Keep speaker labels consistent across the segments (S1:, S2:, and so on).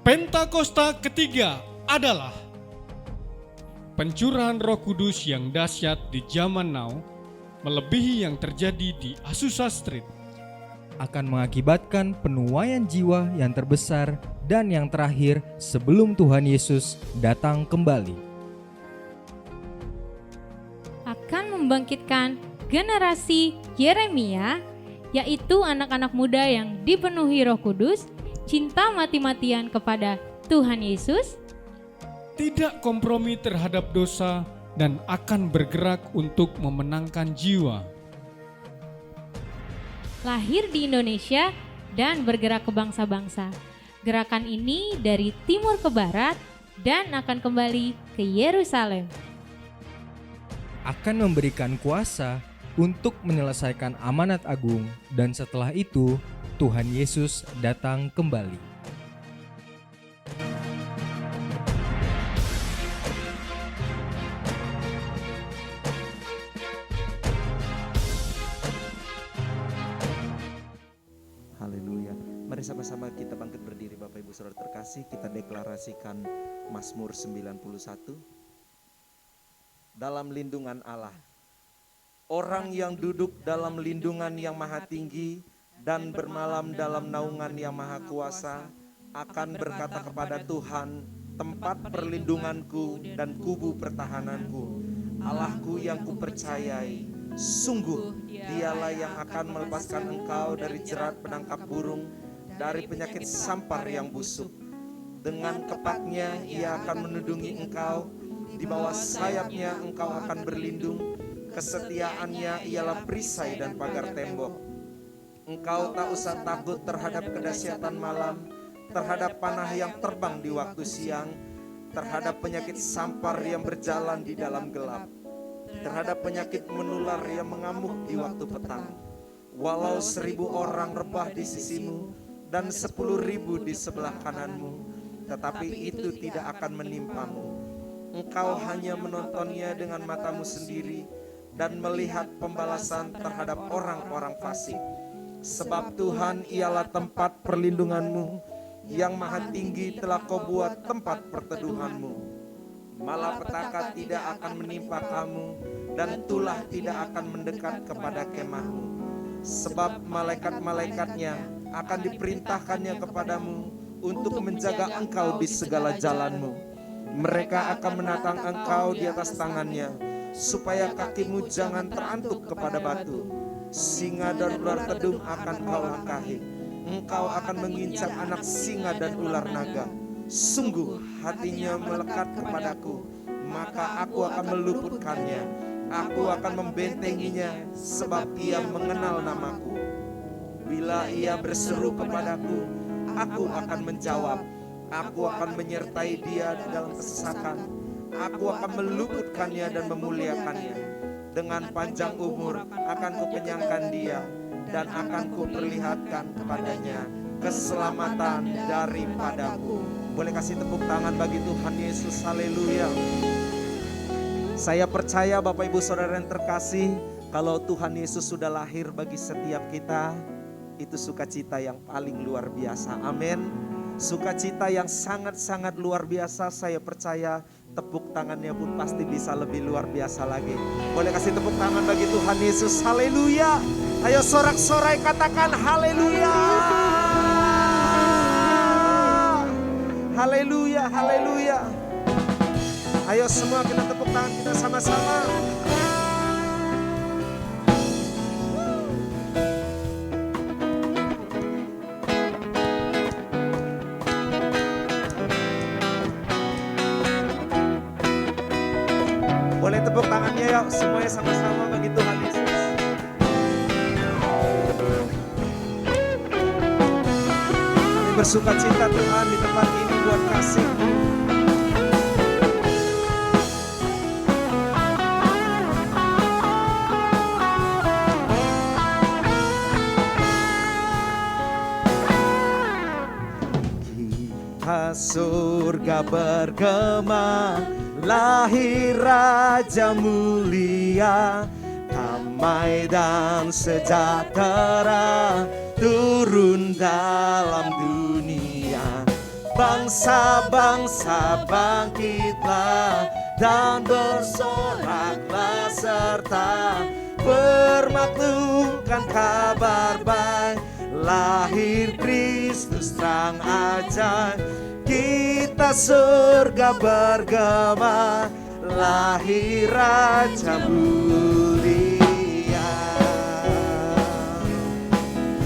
S1: Pentakosta ketiga adalah pencurahan Roh Kudus yang dahsyat di zaman now, melebihi yang terjadi di Azusa Street.
S2: Akan mengakibatkan penuaian jiwa yang terbesar dan yang terakhir sebelum Tuhan Yesus datang kembali.
S3: Akan membangkitkan generasi Yeremia, yaitu anak-anak muda yang dipenuhi Roh Kudus, cinta mati-matian kepada Tuhan Yesus,
S1: Tidak kompromi terhadap dosa dan akan bergerak untuk memenangkan jiwa.
S3: lahir di Indonesia dan bergerak ke bangsa-bangsa. Gerakan ini dari timur ke barat dan akan kembali ke Yerusalem.
S2: Akan memberikan kuasa untuk menyelesaikan amanat agung, dan setelah itu Tuhan Yesus datang kembali.
S4: Haleluya. Mari sama-sama kita bangkit berdiri Bapak Ibu Saudara terkasih. Kita deklarasikan Mazmur 91. Dalam lindungan Allah. Orang yang duduk dalam lindungan yang maha tinggi dan bermalam dalam naungan yang maha kuasa akan berkata kepada Tuhan, tempat perlindunganku dan kubu pertahananku, Allahku yang kupercayai. Sungguh dialah yang akan melepaskan engkau dari jerat penangkap burung, dari penyakit sampar yang busuk. Dengan kepaknya ia akan menudungi engkau, di bawah sayapnya engkau akan berlindung. Kesetiaannya ialah perisai dan pagar tembok. Engkau tak usah takut terhadap kedahsyatan malam, terhadap panah yang terbang di waktu siang, terhadap penyakit sampar yang berjalan di dalam gelap, terhadap penyakit menular yang mengamuk di waktu petang. Walau 1000 orang rebah di sisimu dan 10.000 di sebelah kananmu, tetapi itu tidak akan menimpamu. Engkau hanya menontonnya dengan matamu sendiri dan melihat pembalasan terhadap orang-orang fasik. Sebab Tuhan ialah tempat perlindunganmu, yang maha tinggi telah kau buat tempat perteduhanmu. Malapetaka tidak akan menimpa kamu, dan tulah tidak akan mendekat kepada kemahmu. Sebab malaikat-malaikatnya akan diperintahkannya kepadamu untuk menjaga engkau di segala jalanmu. Mereka akan menatang engkau di atas tangannya, supaya kakimu jangan terantuk kepada batu. Singa dan ular tedung akan kau langkahi. Engkau akan menginjak anak singa dan ular naga. Sungguh hatinya melekat kepadaku, maka aku akan meluputkannya. Aku akan membentenginya, sebab ia mengenal namaku. Bila ia berseru kepadaku, aku akan menjawab. Aku akan menyertai dia dalam kesesakan. Aku akan meluputkannya dan memuliakannya. Dengan panjang umur akan kukenyangkan dia, dan akan kuperlihatkan kepadanya keselamatan daripadaku. Boleh kasih tepuk tangan bagi Tuhan Yesus. Haleluya. Saya percaya Bapak Ibu Saudara yang terkasih, kalau Tuhan Yesus sudah lahir bagi setiap kita, itu sukacita yang paling luar biasa. Amin. Sukacita yang sangat-sangat luar biasa. Saya percaya tepuk tangannya pun pasti bisa lebih luar biasa lagi. Boleh kasih tepuk tangan bagi Tuhan Yesus. Haleluya. Ayo sorak-sorai katakan haleluya. Haleluya, haleluya. Ayo semua kita tepuk tangan kita sama-sama. Boleh tepuk tangannya yuk, semuanya sama-sama bagi Tuhan Yesus. Kami bersuka cita Tuhan di tempat ini buat kasih-Mu. Kita surga bergema, lahir Raja mulia, damai dan sejahtera turun dalam dunia. Bangsa-bangsa bangkitlah dan bersoraklah serta bermaklumkan kabar baik. Lahir Kristus terang ajaib, kita surga bergema, lahir Raja mulia.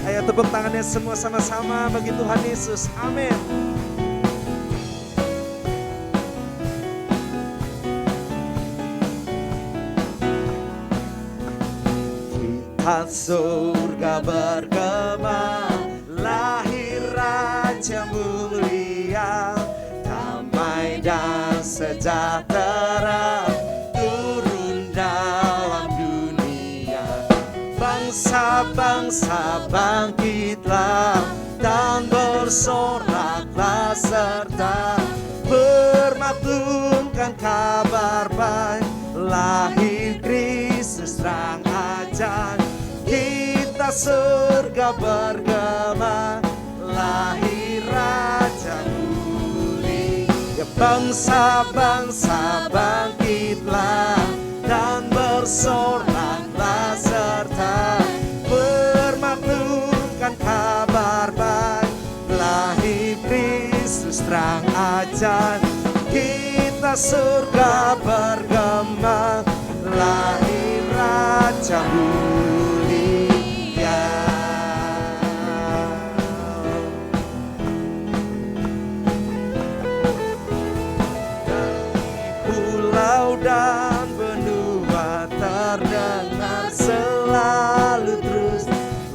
S4: Ayo tepuk tangannya semua sama-sama bagi Tuhan Yesus. Amin. Surga bergema, lahir Raja mulia, damai dan sejahtera turun dalam dunia. Bangsa-bangsa bangkitlah dan bersoraklah serta bermaklumkan kabar baik. Lahir Kristus terang ajaib, kita surga bergema, lahir Raja mulia. Bangsa-bangsa bangkitlah dan bersoraklah serta bermaklumkan kabar baik. Lahir Kristus terang ajaib, kita surga bergema, lahir Raja mulia. Pulau dan benua terdengar selalu terus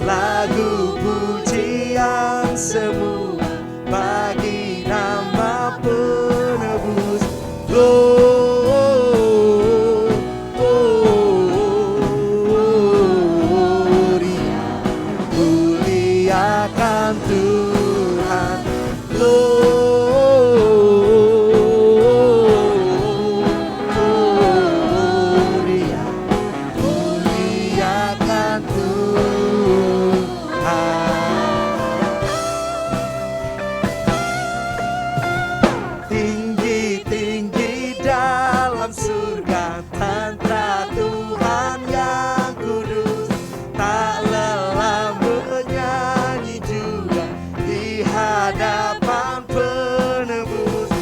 S4: lagu pujian semua bagi nama penebus. Muliakan Tuhan, muliakan Tuhan. Tinggi-tinggi dalam surga tantra Tuhan yang kudus, tak lelah menyanyi juga di hadapan penebus.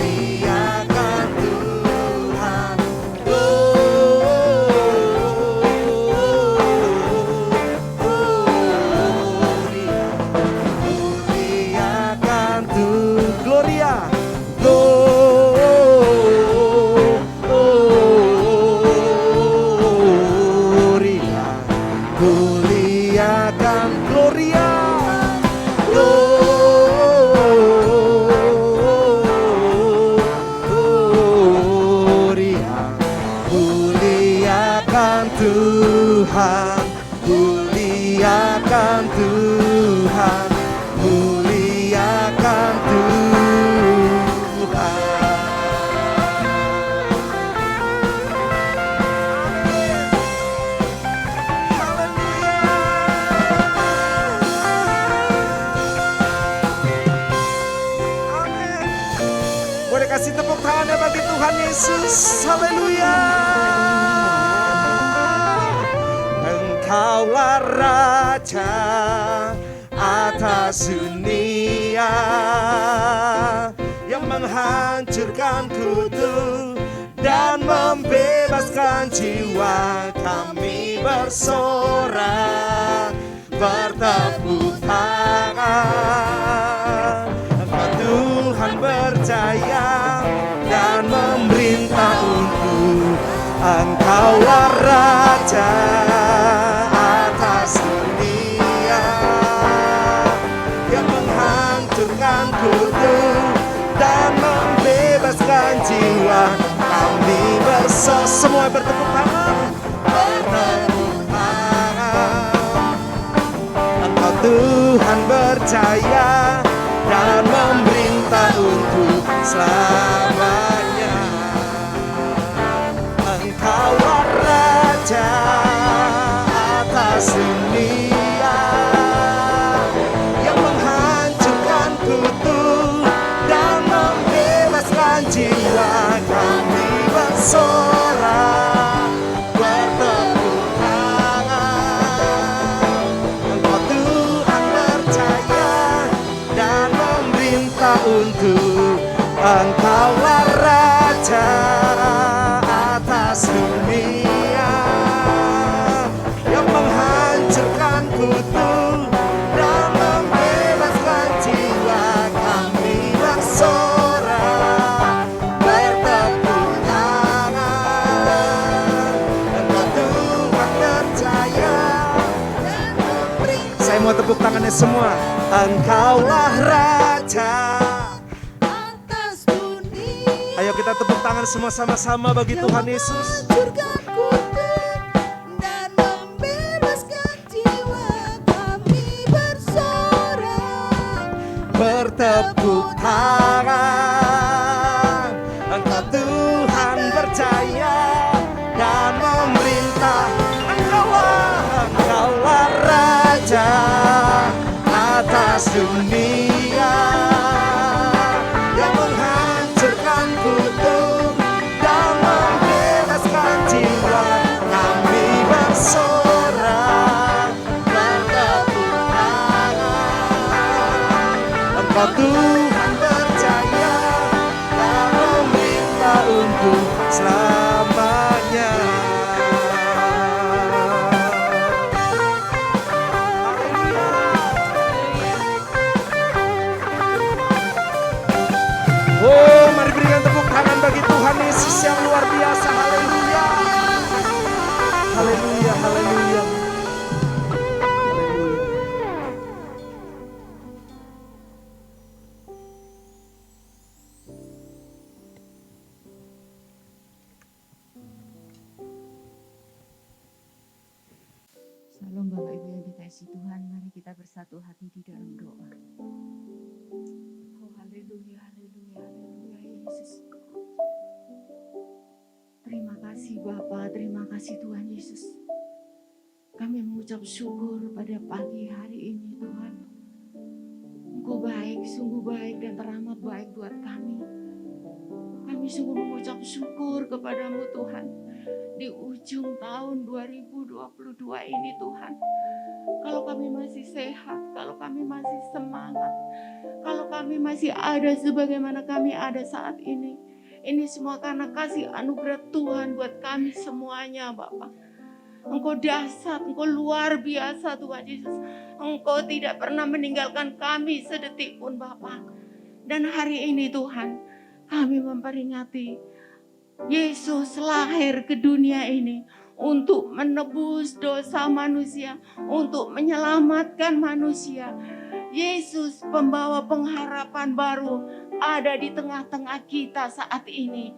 S4: Muliakan Tuhan, muliakan Tuhan. Gloria, Gloria, muliakan Gloria, Gloria, muliakan Tuhan, muliakan Tuhan, muliakan Tuhan. Amin. Boleh kasih tepuk tangannya bagi Tuhan Yesus. Haleluya. Engkaulah Raja atas dunia yang menghancurkan kutu dan membebaskan jiwa. Kami bersorak bertepuk tangan. Engkau Tuhan berjaya dan memerintah untuk. Engkaulah Raja atas dunia yang menghancurkan kutu dan membebaskan jiwa. Kami semua bertepuk tangan, bertepuk tangan. Engkau Tuhan berjaya dan memerintah untuk selamanya. Engkaulah Raja tepuk tangannya semua. Engkaulah Raja
S5: atas dunia.
S4: Ayo kita tepuk tangan semua sama-sama bagi Tuhan Yesus.
S5: Menghancurkan kutuk dan membebaskan jiwa, kami bersorak
S4: Bertepuk tangan, Engkau Tuhan berjaya dan memerintah. Engkaulah Raja atas dunia, yang menghancurkan kutuk dan membebaskan jiwa. Kami bersorak bertepuk tangan, Engkau Tuhan berjaya dan memerintah untuk selamanya. Oh, mari berikan tepuk tangan bagi Tuhan Yesus yang luar biasa. Haleluya. Haleluya, haleluya.
S5: Salam Bapak Ibu yang dikasihi Tuhan, mari kita bersatu hati di dalam doa. Oh haleluya, haleluya, haleluya Yesus. Terima kasih Bapa, terima kasih Tuhan Yesus. Kami mengucap syukur pada pagi hari ini Tuhan. Engkau baik, sungguh baik dan teramat baik buat kami. Kami sungguh mengucap syukur kepadamu Tuhan. Di ujung tahun 2022 ini Tuhan, kalau kami masih sehat, kalau kami masih semangat, kalau kami masih ada sebagaimana kami ada saat ini semua karena kasih anugerah Tuhan buat kami semuanya Bapak. Engkau dahsyat, Engkau luar biasa Tuhan Yesus. Engkau tidak pernah meninggalkan kami sedetik pun Bapak. Dan hari ini Tuhan, kami memperingati Yesus lahir ke dunia ini untuk menebus dosa manusia, untuk menyelamatkan manusia. Yesus pembawa pengharapan baru ada di tengah-tengah kita saat ini.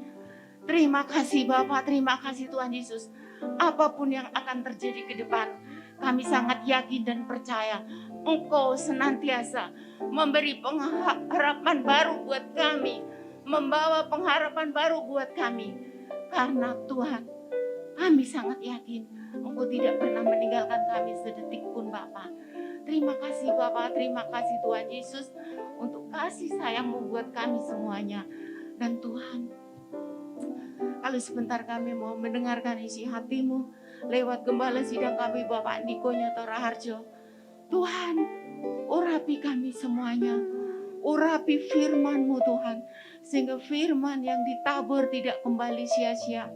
S5: Terima kasih Bapa, terima kasih Tuhan Yesus. Apapun yang akan terjadi ke depan, kami sangat yakin dan percaya Engkau senantiasa memberi pengharapan baru buat kami, membawa pengharapan baru buat kami. Karena Tuhan, kami sangat yakin Engkau tidak pernah meninggalkan kami sedetik pun Bapa. Terima kasih Bapa, terima kasih Tuhan Yesus untuk kasih sayang-Mu buat kami semuanya. Dan Tuhan, kalau sebentar kami mau mendengarkan isi hati-Mu lewat gembala sidang kami Bapak Niko Nyoto Raharjo. Tuhan, urapi kami semuanya. Urapi firman-Mu Tuhan, sehingga firman yang ditabur tidak kembali sia-sia,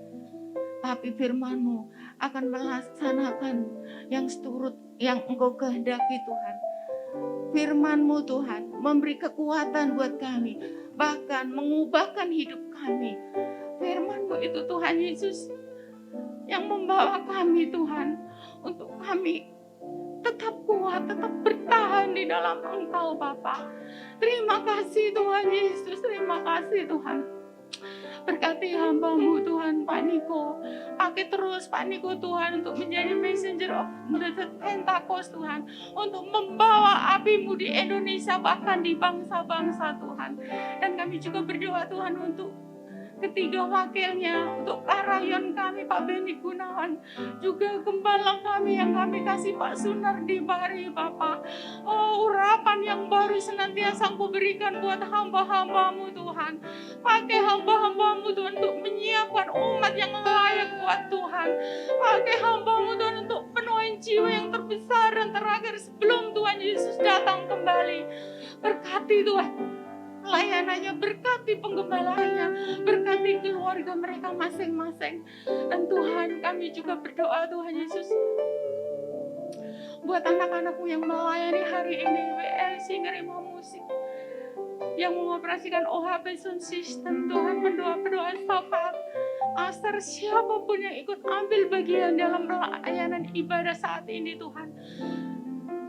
S5: tapi firman-Mu akan melaksanakan yang seturut yang Engkau kehendaki Tuhan. Firman-Mu Tuhan memberi kekuatan buat kami, bahkan mengubahkan hidup kami. Firman-Mu itu Tuhan Yesus yang membawa kami Tuhan untuk kami tetap kuat, tetap bertahan di dalam Engkau Bapa. Terima kasih Tuhan Yesus, terima kasih Tuhan. Berkati hamba-Mu Tuhan Pak Niko. Pakai terus Pak Niko Tuhan untuk menjadi messenger of the Pentecost Tuhan. Untuk membawa api-Mu di Indonesia bahkan di bangsa-bangsa Tuhan. Dan kami juga berdoa Tuhan untuk ketiga wakilnya, untuk Karayon kami Pak Beni Gunawan, juga gembala kami yang kami kasih Pak Sunardi Bari Bapak. Oh, urapan yang baru senantiasa Engkau berikan buat hamba-hamba-Mu Tuhan. Pakai hamba-hamba-Mu Tuhan untuk menyiapkan umat yang layak buat Tuhan. Pakai hamba-Mu Tuhan untuk penuhin jiwa yang terbesar dan terakhir sebelum Tuhan Yesus datang kembali. Berkati Tuhan pelayanannya, berkati penggembalaannya, berkati keluarga mereka masing-masing. Dan Tuhan, kami juga berdoa Tuhan Yesus buat anak-anakmu yang melayani hari ini, WLC Ngerima Musik, yang mengoperasikan OHB Sound System. Tuhan, pendoa-pendoa syafaat Aster, siapapun yang ikut ambil bagian dalam pelayanan ibadah saat ini Tuhan,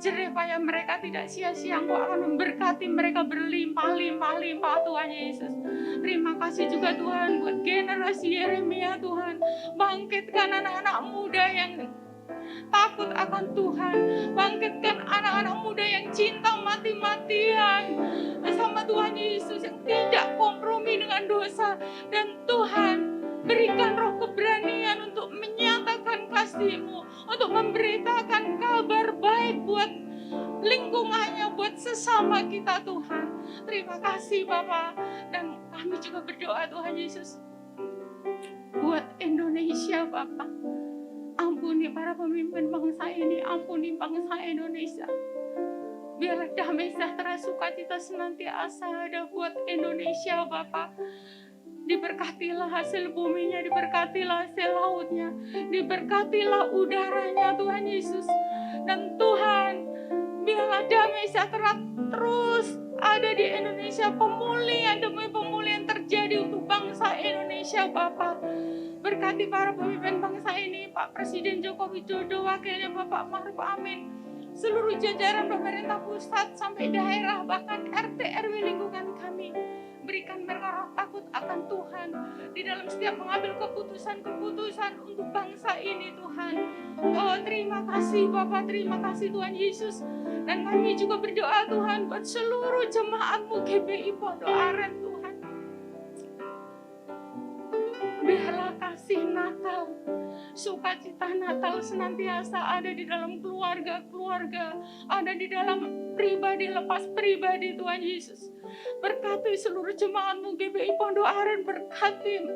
S5: jerih payah mereka tidak sia-sia. Engkau akan memberkati mereka berlimpah-limpah-limpah Tuhan Yesus. Terima kasih juga Tuhan buat generasi Yeremia Tuhan. Bangkitkan anak-anak muda yang takut akan Tuhan. Bangkitkan anak-anak muda yang cinta mati-matian sama Tuhan Yesus, yang tidak kompromi dengan dosa. Dan Tuhan, berikan roh keberanian untuk menyatakan kasih-Mu, untuk memberitakan kabar baik buat lingkungannya, buat sesama kita Tuhan. Terima kasih Bapa. Dan kami juga berdoa Tuhan Yesus buat Indonesia Bapa. Ampuni para pemimpin bangsa ini, ampuni bangsa Indonesia. Biarlah damai sejahtera sukacita senantiasa ada buat Indonesia Bapa. Diberkatilah hasil buminya, diberkatilah hasil lautnya, diberkatilah udaranya Tuhan Yesus. Dan Tuhan, biarlah damai sejahtera terus ada di Indonesia. Pemulihan demi pemulihan terjadi untuk bangsa Indonesia Bapa. Berkati para pemimpin bangsa ini, Pak Presiden Joko Widodo, wakilnya Bapak Ma'ruf Amin, seluruh jajaran pemerintah pusat sampai daerah, bahkan RT RW lingkungan kami. Berikan mereka roh takut akan Tuhan di dalam setiap mengambil keputusan-keputusan untuk bangsa ini Tuhan. Oh, terima kasih Bapak, terima kasih Tuhan Yesus. Dan kami juga berdoa Tuhan buat seluruh jemaat-Mu GBI Pondok Aren Tuhan. Biarlah kasih Natal, sukacita Natal senantiasa ada di dalam keluarga-keluarga, ada di dalam pribadi lepas pribadi Tuhan Yesus. Berkati seluruh jemaat-Mu GBI Pondok Aren, berkati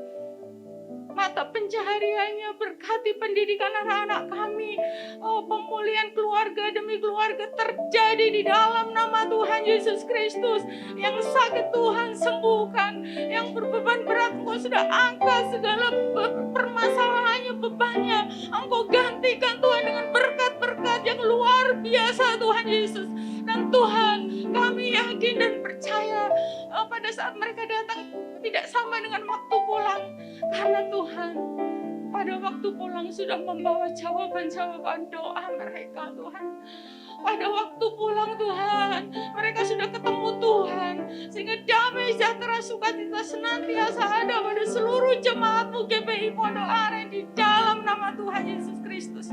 S5: mata pencahariannya, berkati pendidikan anak-anak kami. Oh, pemulihan keluarga demi keluarga terjadi di dalam nama Tuhan Yesus Kristus. Yang sakit Tuhan sembuhkan, yang berbeban berat Engkau sudah angkat segala permasalahannya, bebannya Engkau gantikan Tuhan dengan berkat-berkat yang luar biasa Tuhan Yesus. Dan Tuhan, kami yakin dan percaya pada saat mereka datang tidak sama dengan waktu pulang. Karena Tuhan, pada waktu pulang sudah membawa jawaban-jawaban doa mereka Tuhan. Pada waktu pulang Tuhan, mereka sudah ketemu Tuhan. Sehingga damai sejahtera sukacita senantiasa ada pada seluruh jemaat-Mu GBI Pondok Aren di dalam nama Tuhan Yesus Kristus.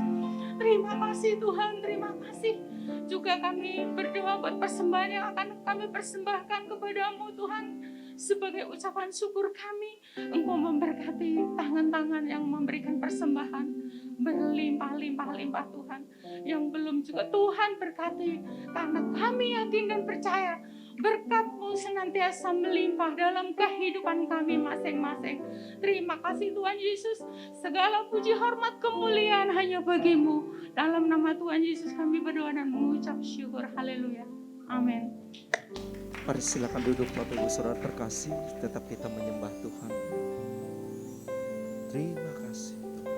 S5: Terima kasih Tuhan, terima kasih. Juga kami berdoa buat persembahan yang akan kami persembahkan kepadamu Tuhan. Sebagai ucapan syukur kami, Engkau memberkati tangan-tangan yang memberikan persembahan berlimpah-limpah-limpah Tuhan. Yang belum juga Tuhan berkati, karena kami yakin dan percaya berkat-Mu senantiasa melimpah dalam kehidupan kami masing-masing. Terima kasih Tuhan Yesus. Segala puji hormat kemuliaan hanya bagi-Mu. Dalam nama Tuhan Yesus kami berdoa dan mengucap syukur. Haleluya. Amin.
S4: Mari silakan duduk Bapak Ibu Saudara terkasih, tetap kita menyembah Tuhan. Terima kasih Tuhan.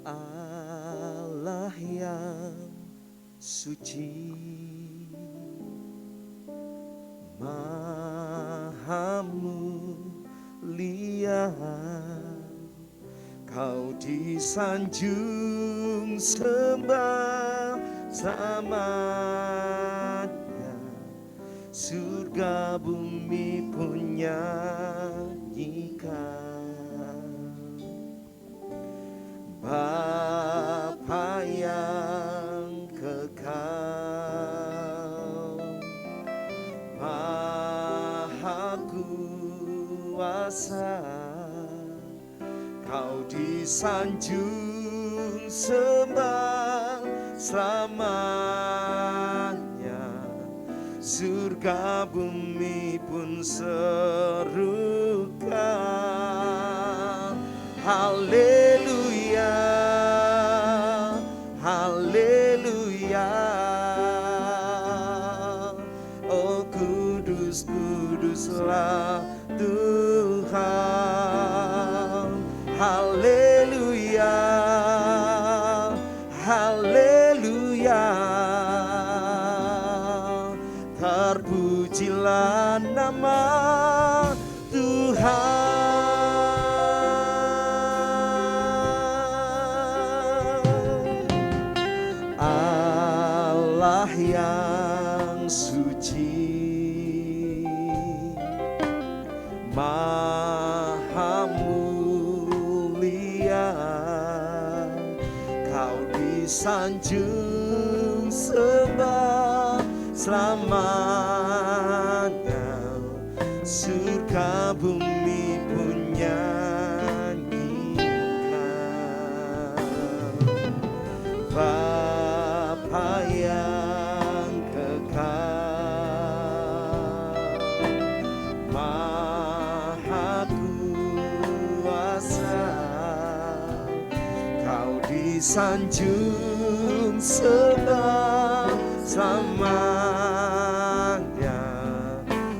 S4: Allah yang suci, Maha mulia, Kau disanjung sembah samanya, surga bumi pun nyanyikan. Bapa yang kekal, Maha kuasa, Kau disanjung sembah selamanya, surga bumi pun serukan. Haleluya, haleluya. Oh kudus, kuduslah Tuhan. Haleluya, haleluya. Terpujilah nama Tuhan. yang suci, Maha mulia, Kau disanjung sembah selamanya, surga bumi pun nyanyikan. Bapa yang kekal, Maha kuasa, Kau disanjung sembah selamanya,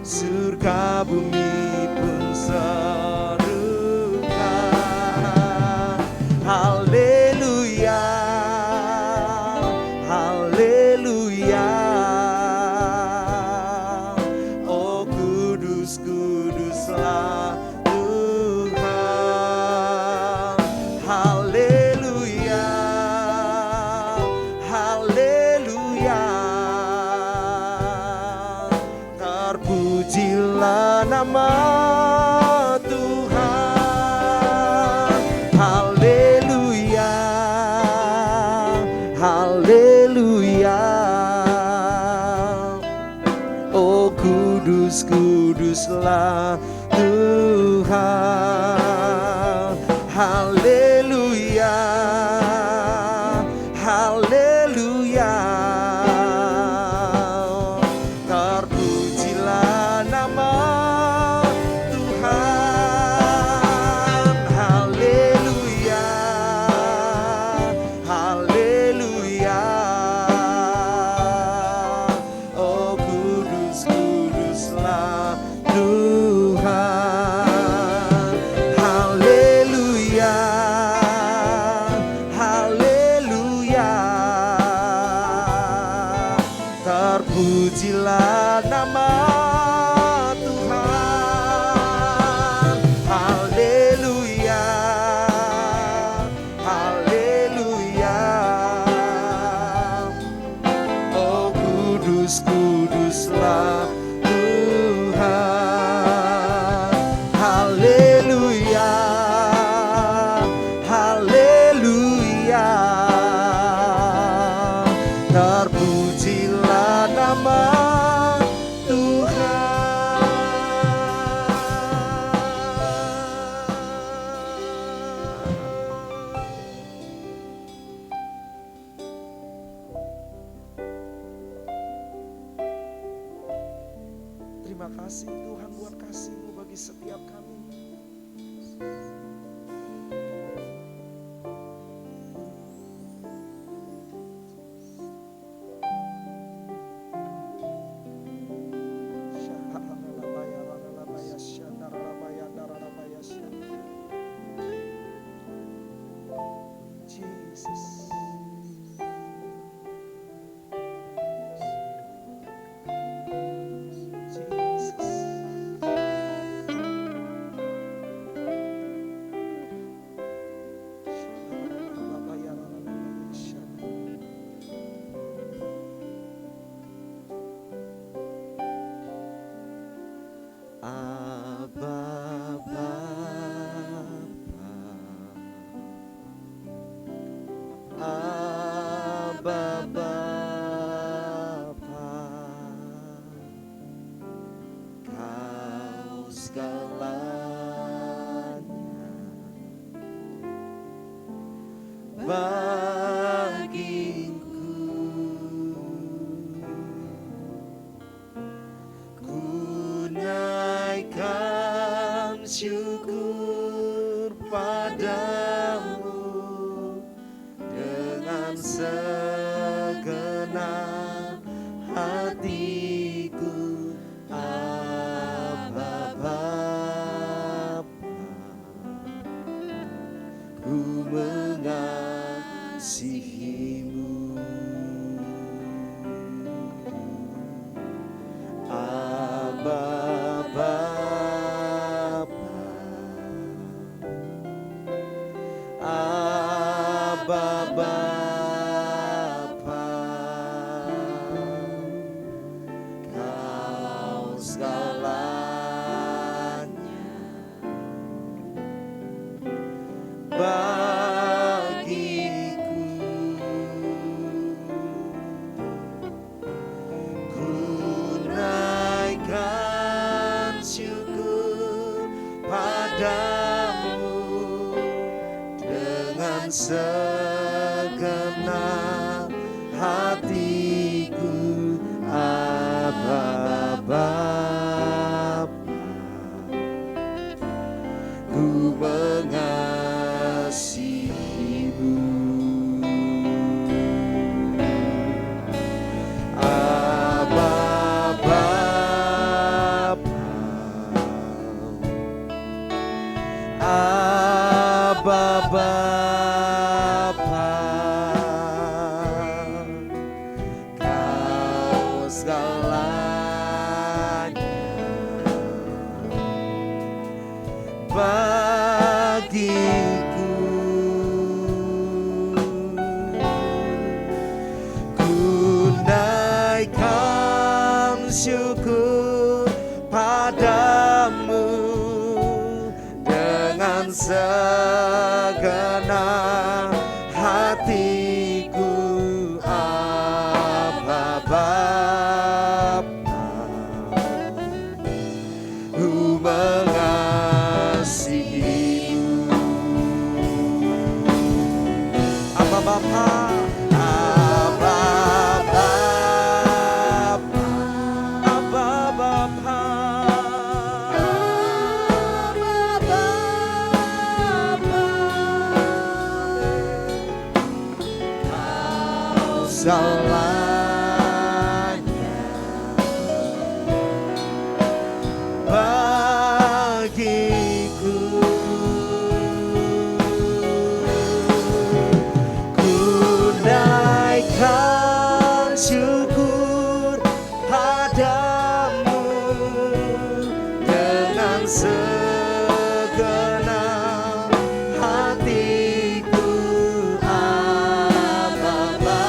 S4: surga bumi pun serukan. Haleluya, haleluya. Oh kudus, kuduslah Tuhan. Haleluya, haleluya. Terpujilah nama Tuhan. Haleluya, haleluya. Oh kudus, kuduslah Tuhan. Haleluya, haleluya. Terpujilah nama Tuhan. Haleluya, haleluya. Oh kudus, kuduslah Tuhan. Haleluya, haleluya. Terpujilah nama Tuhan. Haleluya, haleluya. Oh kudus, kuduslah Tuhan. Haleluya, haleluya. Terpujilah nama Tuhan. Terima kasih Tuhan buat kasih-Mu bagi setiap kami. Jesus. Abba Bapa, Abba Bapa, Kau segalanya bagiku. Ku naikkan syukur padamu dengan segenap hatiku. Abba Bapa, ku mengasihi segenap hatiku, Aba Bapa, ku mengasihimu. Aba Bapa, Aba Bapa, Kau segalanya bagiku. Ku naikkan syukur padamu dengan segenap hatiku, Aba Bapa, ku mengasihimu. Aba Bapa, Aba Bapa, Aba Bapa, Kau segalanya bagiku. Ku naikkan syukur padamu dengan segenap hatiku, Aba Bapa,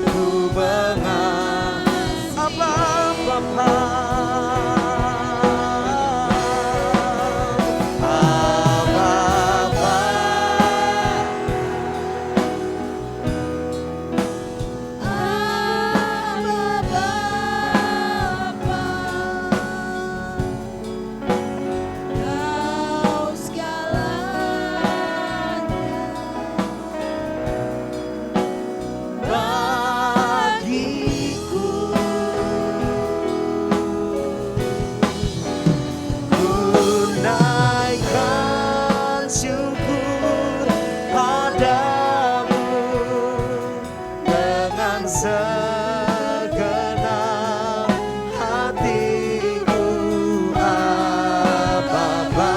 S4: ku mengasihi. Aba Bapa, Aba Bapa, Kau segalanya bagiku. Ku naikkan syukur padamu dengan segenap hatiku, Aba Bapa,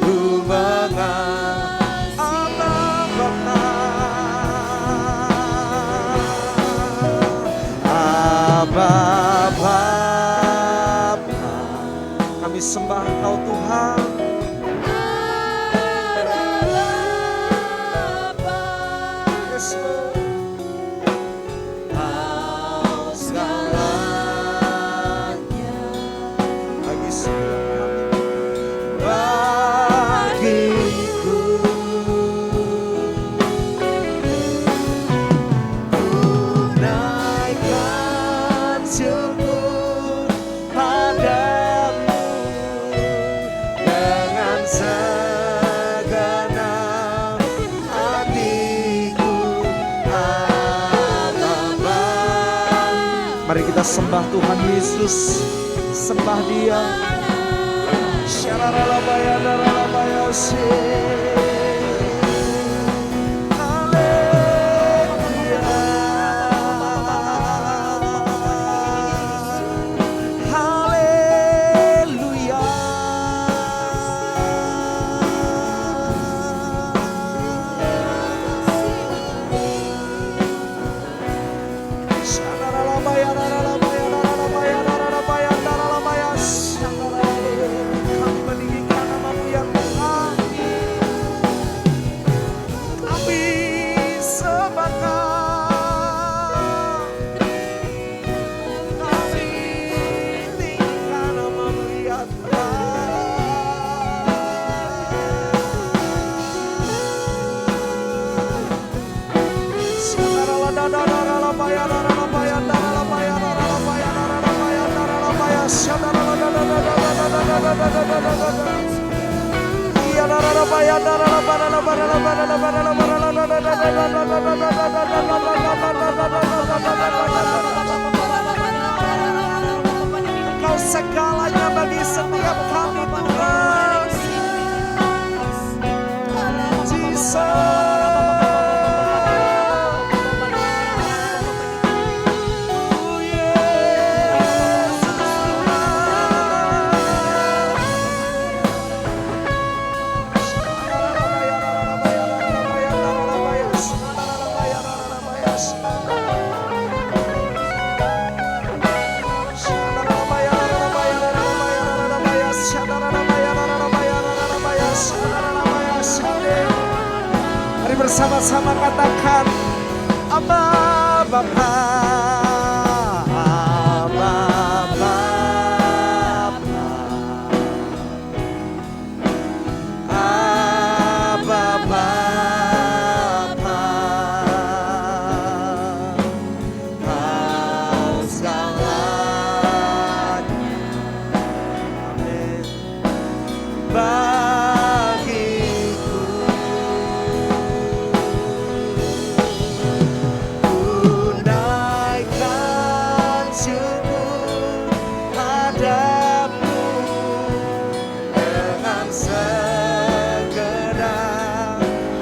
S4: ku mengasihi. Aba Bapa, Aba Bapa, kami sembah Engkau Tuhan. Yes, Lord. Kau segalanya bagi setiap kami, bagiku. Ku naikkan syukur padamu dengan segenap hatiku, Aba Bapa. Mari kita sembah Tuhan Yesus, sembah Dia. Syararalabaya daralabaya se. Haleluya. Haleluya. Syararalabaya daralabaya daralabaya daralabaya daralabaya. Kami meninggikan nama-Mu yang Tuhan. Engkau segalanya bagi setiap kami Tuhan. Jesus. Mari bersama-sama katakan Aba Bapa, Aba Bapa, Aba Bapa, Kau segalanya. Amin. Bagiku naikkan syukur padamu dengan segenap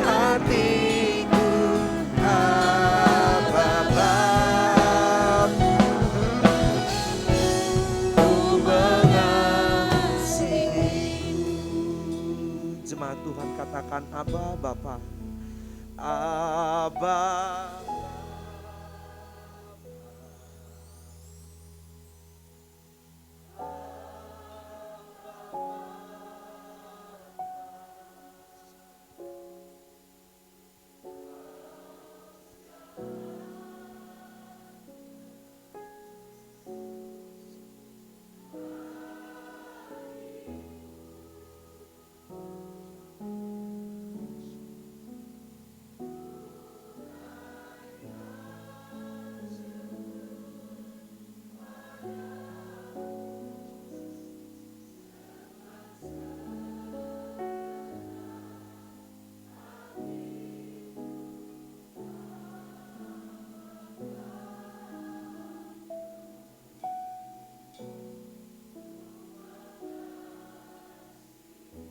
S4: hatiku. Aba Bapa, ku mengasihimu. Jemaat Tuhan katakan Aba Bapa, Aba.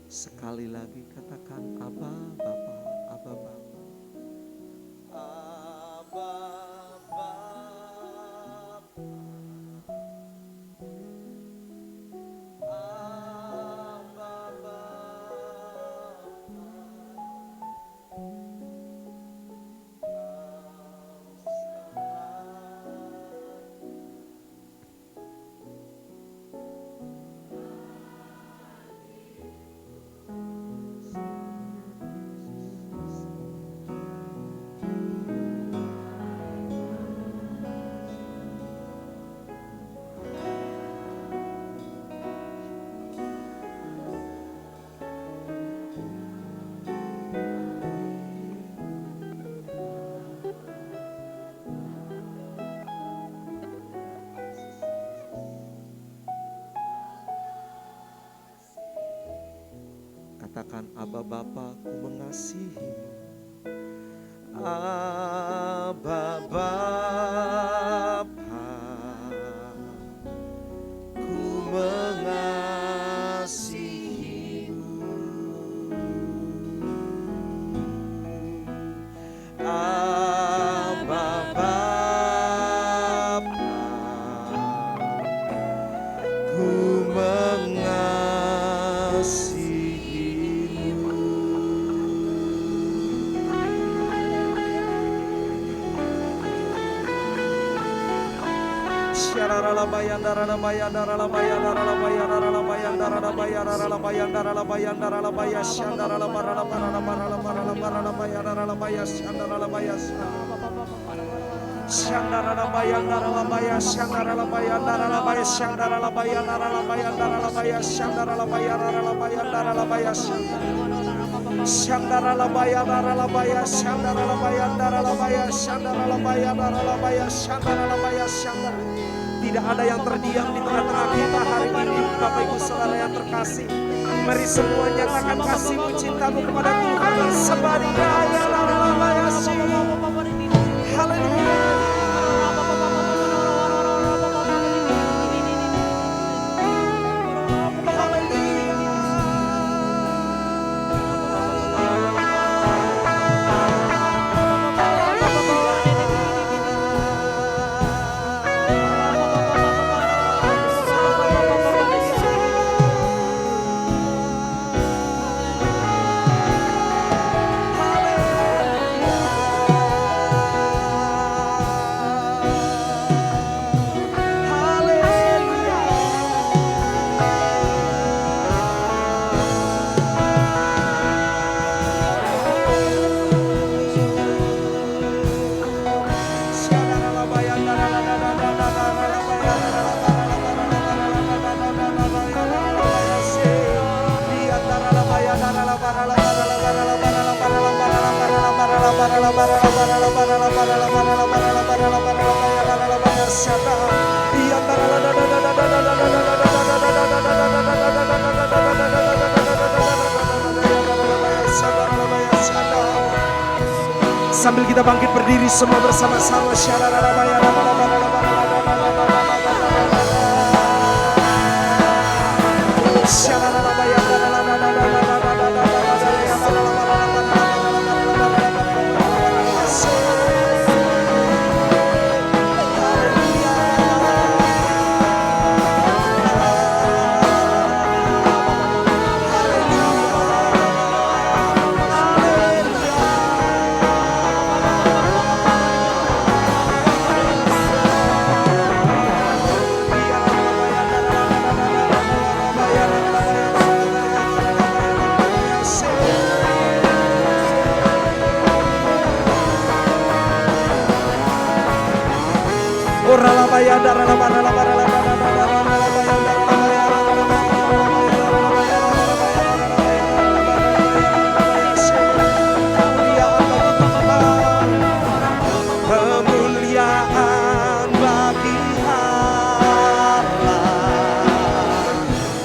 S4: Sekali lagi katakan Aba Bapa, Aba Bapa, Aba Bapa, Aba Katakan Aba Bapa, ku mengasihimu. Aba Bapa, ku mengasihimu. Aba Bapa, ku mengasihimu. Tidak ada yang terdiam di tengah-tengah kita hari ini, Bapak Ibu Saudara yang terkasih. Mari semua nyatakan kasih-Mu, cinta-Mu kepada Tuhan. Sebaria ya lama ya sih. Haleluya. Sambil kita bangkit berdiri semua bersama-sama. Kemuliaan bagi Allah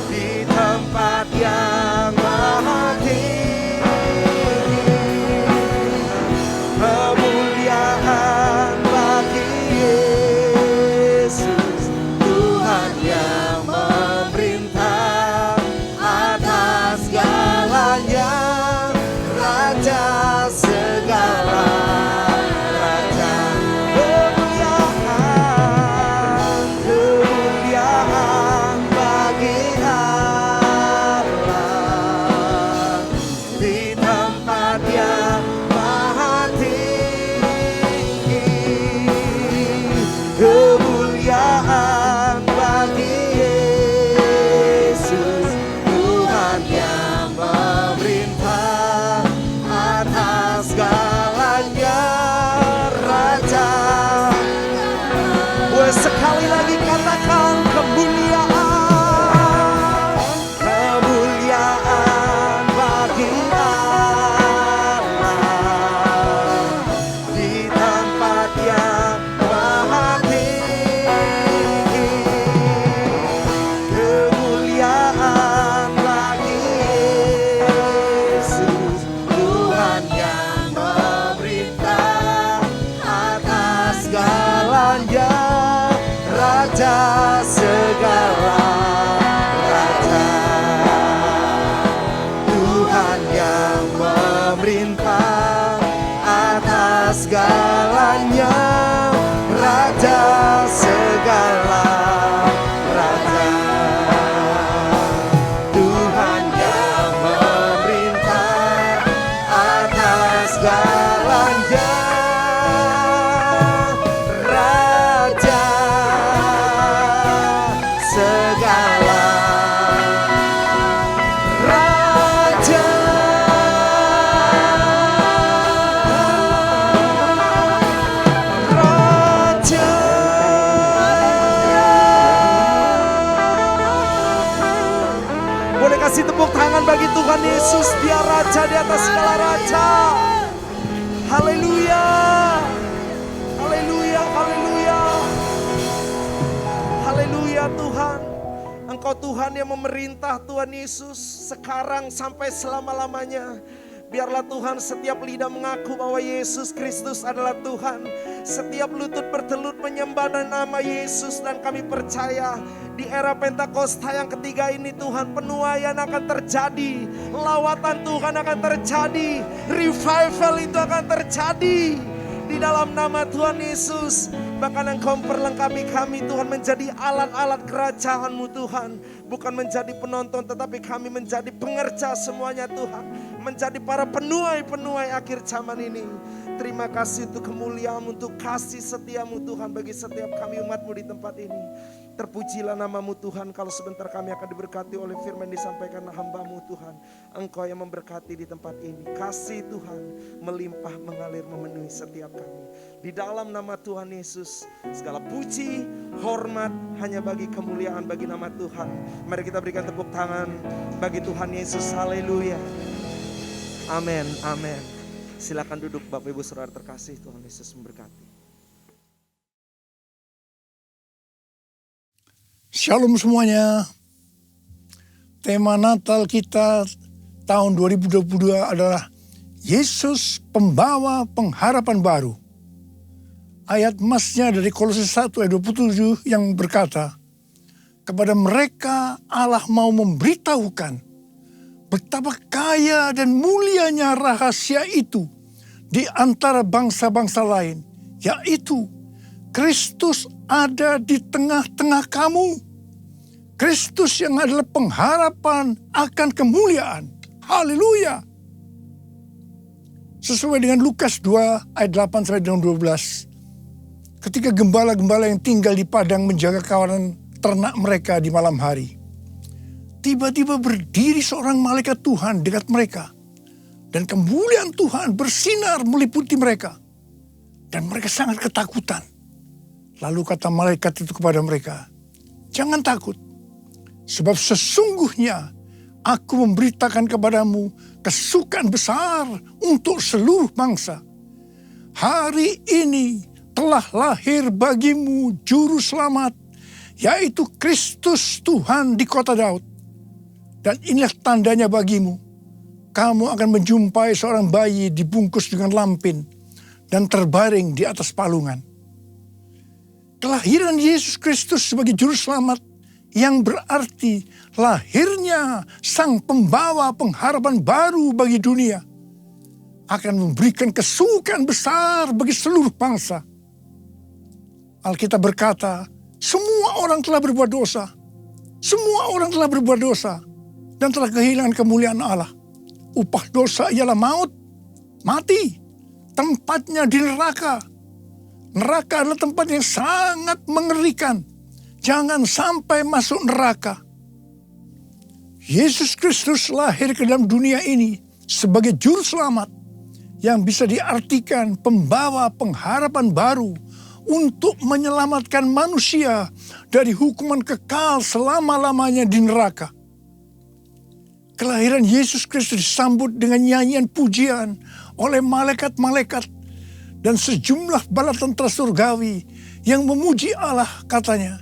S4: di tempat yang maha tinggi. Kemuliaan bagi Yesus, Tuhan yang memerintah atas segalanya, Raja segala raja. Kemuliaan bagi Allah di tempat yang maha tinggi. Kemuliaan bagi Yesus, Tuhan yang memerintah atas segalanya, Raja. Sekali lagi katakan kemuliaan. Kemuliaan bagi Allah di tempat yang maha tinggi. Kemuliaan bagi Yesus, Tuhan yang memerintah atas segalanya, Raja segala raja. Tuhan yang memerintah atas segalanya, Raja segala raja. Tuhan yang memerintah atas segalanya, Raja segala raja. Raja. Boleh kasih tepuk tangan bagi Tuhan Yesus, Dia Raja di atas segala raja. Haleluya. Haleluya, haleluya. Engkau Tuhan yang memerintah Tuhan Yesus sekarang sampai selama-lamanya. Biarlah Tuhan setiap lidah mengaku bahwa Yesus Kristus adalah Tuhan. Setiap lutut bertelut menyembah dan nama Yesus. Dan kami percaya di era Pentakosta yang ketiga ini Tuhan, penuaian akan terjadi. Lawatan Tuhan akan terjadi. Revival itu akan terjadi. Di dalam nama Tuhan Yesus. Bahkan Engkau memperlengkapi kami Tuhan menjadi alat-alat kerajaan-Mu Tuhan. Bukan menjadi penonton tetapi kami menjadi pengerja semuanya Tuhan. Menjadi para penuai-penuai akhir zaman ini. Terima kasih untuk kemuliaan-Mu, untuk kasih setia-Mu Tuhan bagi setiap kami umat-Mu di tempat ini. Terpujilah nama-Mu Tuhan, kalau sebentar kami akan diberkati oleh firman disampaikan hamba-Mu Tuhan. Engkau yang memberkati di tempat ini. Kasih Tuhan melimpah mengalir memenuhi setiap kami. Di dalam nama Tuhan Yesus, segala puji, hormat hanya bagi kemuliaan bagi nama Tuhan. Mari kita berikan tepuk tangan bagi Tuhan Yesus. Haleluya. Amin, amin. Silakan duduk Bapak Ibu Saudara terkasih, Tuhan Yesus memberkati.
S6: Shalom semuanya. Tema Natal kita tahun 2022 adalah Yesus pembawa pengharapan baru. Ayat emasnya dari Kolose 1 ayat 27 yang berkata, kepada mereka Allah mau memberitahukan betapa kaya dan mulianya rahasia itu di antara bangsa-bangsa lain, yaitu Kristus ada di tengah-tengah kamu. Kristus yang adalah pengharapan akan kemuliaan. Haleluya. Sesuai dengan Lukas 2 ayat 8 sampai 12. Ketika gembala-gembala yang tinggal di padang menjaga kawanan ternak mereka di malam hari, tiba-tiba berdiri seorang malaikat Tuhan dekat mereka. Dan kemuliaan Tuhan bersinar meliputi mereka. Dan mereka sangat ketakutan. Lalu kata malaikat itu kepada mereka, jangan takut, sebab sesungguhnya aku memberitakan kepadamu kesukaan besar untuk seluruh bangsa. Hari ini telah lahir bagimu juru selamat, yaitu Kristus Tuhan di kota Daud. Dan inilah tandanya bagimu, kamu akan menjumpai seorang bayi dibungkus dengan lampin dan terbaring di atas palungan. Kelahiran Yesus Kristus sebagai juru selamat yang berarti lahirnya sang pembawa pengharapan baru bagi dunia akan memberikan kesukaan besar bagi seluruh bangsa. Alkitab berkata, semua orang telah berbuat dosa. Semua orang telah berbuat dosa dan telah kehilangan kemuliaan Allah. Upah dosa ialah maut, mati, tempatnya di neraka. Neraka adalah tempat yang sangat mengerikan. Jangan sampai masuk neraka. Yesus Kristus lahir ke dalam dunia ini sebagai juru selamat yang bisa diartikan pembawa pengharapan baru untuk menyelamatkan manusia dari hukuman kekal selama-lamanya di neraka. Kelahiran Yesus Kristus disambut dengan nyanyian pujian oleh malaikat-malaikat dan sejumlah bala tentara surgawi yang memuji Allah, katanya,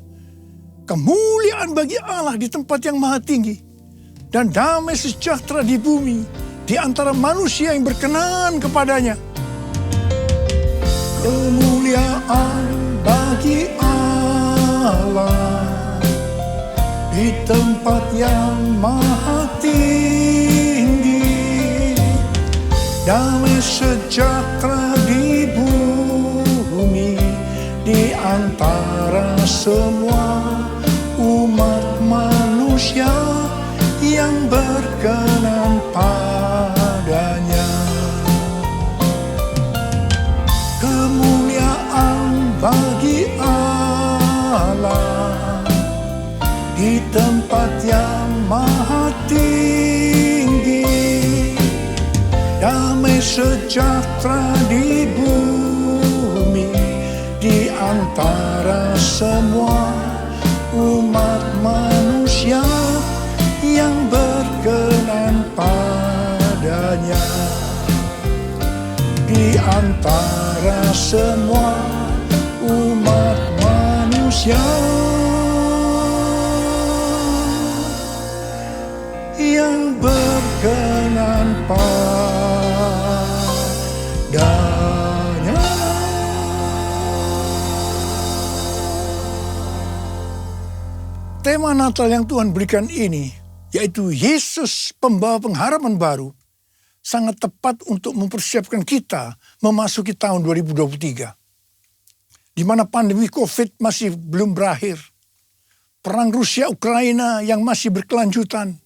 S6: kemuliaan bagi Allah di tempat yang maha tinggi dan damai sejahtera di bumi di antara manusia yang berkenan kepadanya. Kemuliaan bagi Allah di tempat yang maha tinggi, damai sejahtera di bumi di antara semua umat manusia yang berkenan padanya. Kemuliaan bagi Allah di tempat yang maha tinggi, damai sejahtera di bumi di antara semua umat manusia yang berkenan padanya. Di antara semua umat manusia tema Natal yang Tuhan berikan ini, yaitu Yesus pembawa pengharapan baru, sangat tepat untuk mempersiapkan kita memasuki tahun 2023. Di mana pandemi COVID masih belum berakhir. Perang Rusia-Ukraina yang masih berkelanjutan.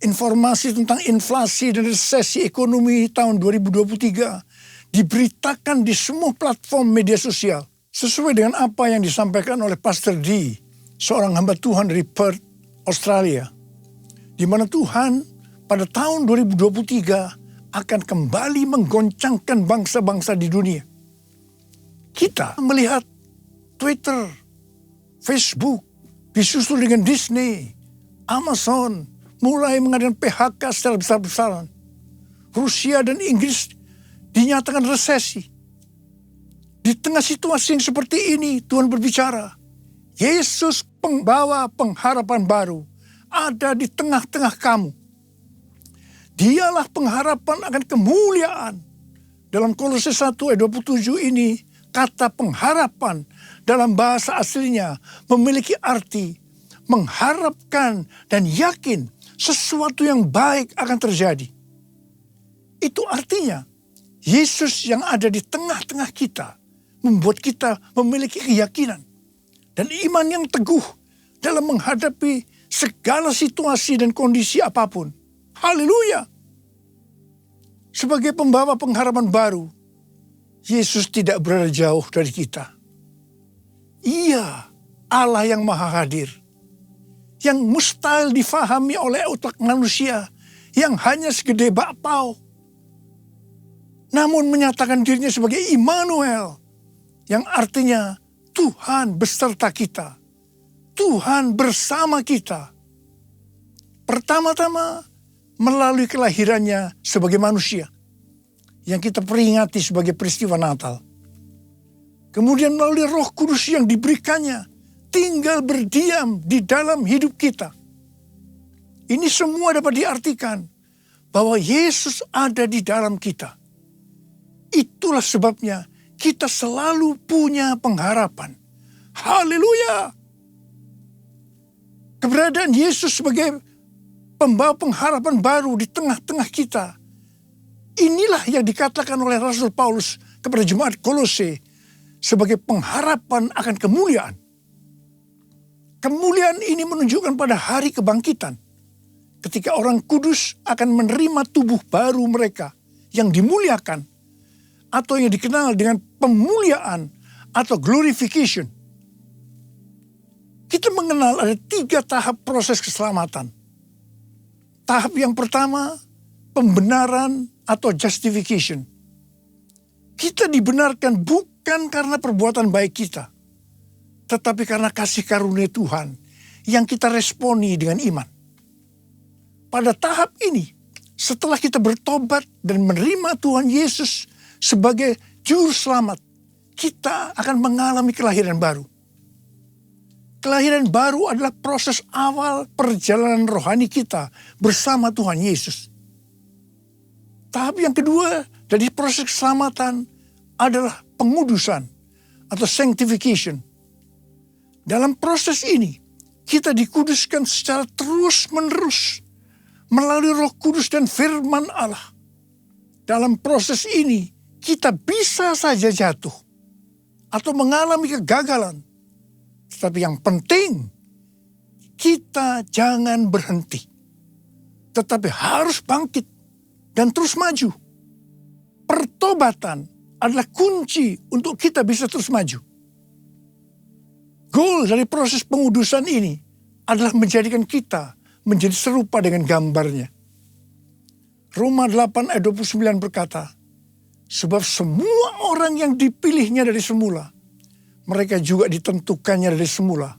S6: Informasi tentang inflasi dan resesi ekonomi tahun 2023 diberitakan di semua platform media sosial. Sesuai dengan apa yang disampaikan oleh Pastor D, seorang hamba Tuhan dari Perth, Australia. Di mana Tuhan pada tahun 2023 akan kembali menggoncangkan bangsa-bangsa di dunia. Kita melihat Twitter, Facebook, disusul dengan Disney, Amazon, mulai mengadakan PHK secara besar-besaran. Rusia dan Inggris dinyatakan resesi. Di tengah situasi yang seperti ini, Tuhan berbicara. Yesus pembawa pengharapan baru ada di tengah-tengah kamu. Dialah pengharapan akan kemuliaan. Dalam Kolose 1 ayat 27 ini, kata pengharapan dalam bahasa aslinya memiliki arti mengharapkan dan yakin sesuatu yang baik akan terjadi. Itu artinya Yesus yang ada di tengah-tengah kita membuat kita memiliki keyakinan dan iman yang teguh dalam menghadapi segala situasi dan kondisi apapun. Haleluya! Sebagai pembawa pengharapan baru, Yesus tidak berada jauh dari kita. Ia Allah yang maha hadir, yang mustahil difahami oleh otak manusia yang hanya segede bakpao. Namun menyatakan dirinya sebagai Immanuel, yang artinya Tuhan beserta kita. Tuhan bersama kita. Pertama-tama melalui kelahirannya sebagai manusia, yang kita peringati sebagai peristiwa Natal. Kemudian melalui Roh Kudus yang diberikannya, tinggal berdiam di dalam hidup kita. Ini semua dapat diartikan bahwa Yesus ada di dalam kita. Itulah sebabnya kita selalu punya pengharapan. Haleluya! Keberadaan Yesus sebagai pembawa pengharapan baru di tengah-tengah kita. Inilah yang dikatakan oleh Rasul Paulus kepada jemaat Kolose sebagai pengharapan akan kemuliaan. Kemuliaan ini menunjukkan pada hari kebangkitan, ketika orang kudus akan menerima tubuh baru mereka yang dimuliakan, atau yang dikenal dengan pemuliaan atau glorification. Kita mengenal ada 3 tahap proses keselamatan. Tahap yang pertama, pembenaran atau justification. Kita dibenarkan bukan karena perbuatan baik kita, tetapi karena kasih karunia Tuhan yang kita responi dengan iman. Pada tahap ini, setelah kita bertobat dan menerima Tuhan Yesus sebagai juru selamat, kita akan mengalami kelahiran baru. Kelahiran baru adalah proses awal perjalanan rohani kita bersama Tuhan Yesus. Tahap yang kedua dari proses keselamatan adalah pengudusan atau sanctification. Dalam proses ini, kita dikuduskan secara terus-menerus melalui Roh Kudus dan firman Allah. Dalam proses ini, kita bisa saja jatuh atau mengalami kegagalan. Tetapi yang penting, kita jangan berhenti. Tetapi harus bangkit dan terus maju. Pertobatan adalah kunci untuk kita bisa terus maju. Goal dari proses pengudusan ini adalah menjadikan kita menjadi serupa dengan gambarnya. Roma 8 ayat 29 berkata, sebab semua orang yang dipilihnya dari semula, mereka juga ditentukannya dari semula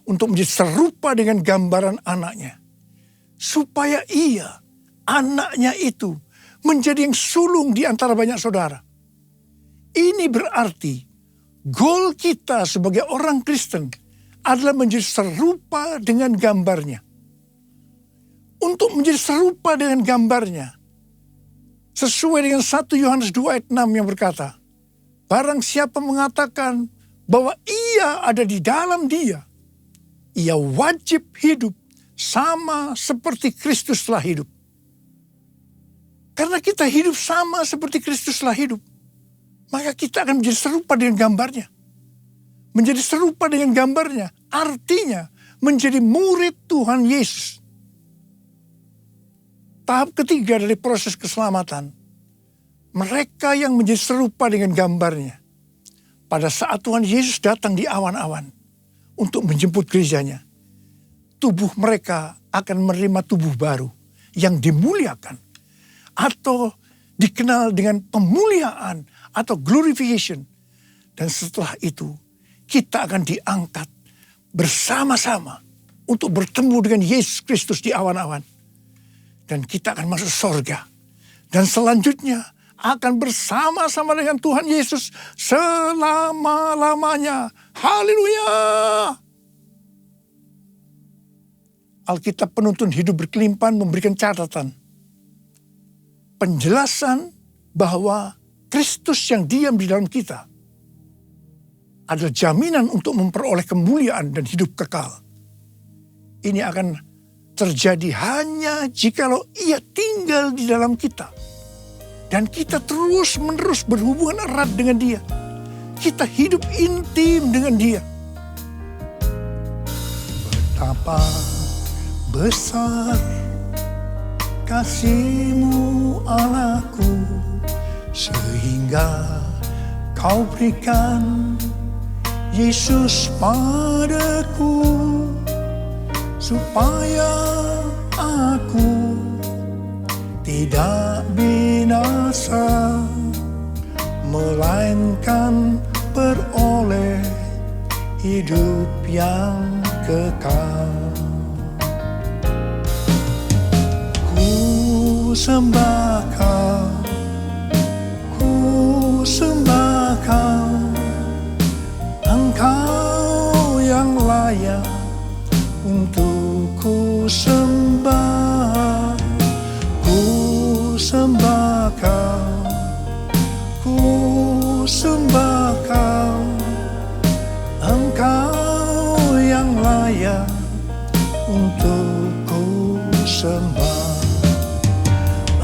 S6: untuk menjadi serupa dengan gambaran anaknya. Supaya ia, anaknya itu, menjadi yang sulung di antara banyak saudara. Ini berarti, goal kita sebagai orang Kristen adalah menjadi serupa dengan gambarnya. Untuk menjadi serupa dengan gambarnya, sesuai dengan 1 Yohanes 2 ayat 6 yang berkata, barang siapa mengatakan bahwa ia ada di dalam dia ia wajib hidup sama seperti Kristus telah hidup. Karena kita hidup sama seperti Kristus telah hidup, maka kita akan menjadi serupa dengan gambarnya. Menjadi serupa dengan gambarnya, artinya menjadi murid Tuhan Yesus. Tahap ketiga dari proses keselamatan, mereka yang menjadi serupa dengan gambarnya. Pada saat Tuhan Yesus datang di awan-awan untuk menjemput gerejanya, tubuh mereka akan menerima tubuh baru yang dimuliakan, atau dikenal dengan pemuliaan atau glorification. Dan setelah itu kita akan diangkat bersama-sama untuk bertemu dengan Yesus Kristus di awan-awan. Dan kita akan masuk surga. Dan selanjutnya akan bersama-sama dengan Tuhan Yesus selama-lamanya. Haleluya! Alkitab Penuntun Hidup Berkelimpahan memberikan catatan. Penjelasan bahwa Kristus yang diam di dalam kita adalah jaminan untuk memperoleh kemuliaan dan hidup kekal. Ini akan terjadi hanya jikalau ia tinggal di dalam kita. Dan kita terus-menerus berhubungan erat dengan dia. Kita hidup intim dengan dia. Betapa besar kasih-Mu Allahku, sehingga Kau berikan Yesus padaku, supaya aku tidak binasa, melainkan beroleh hidup yang kekal. Ku sembah Kau, ku sembah Kau, Engkau yang layak untuk ku sembah. Ku sembah Kau, ku sembah Kau, Engkau yang layak untuk ku sembah.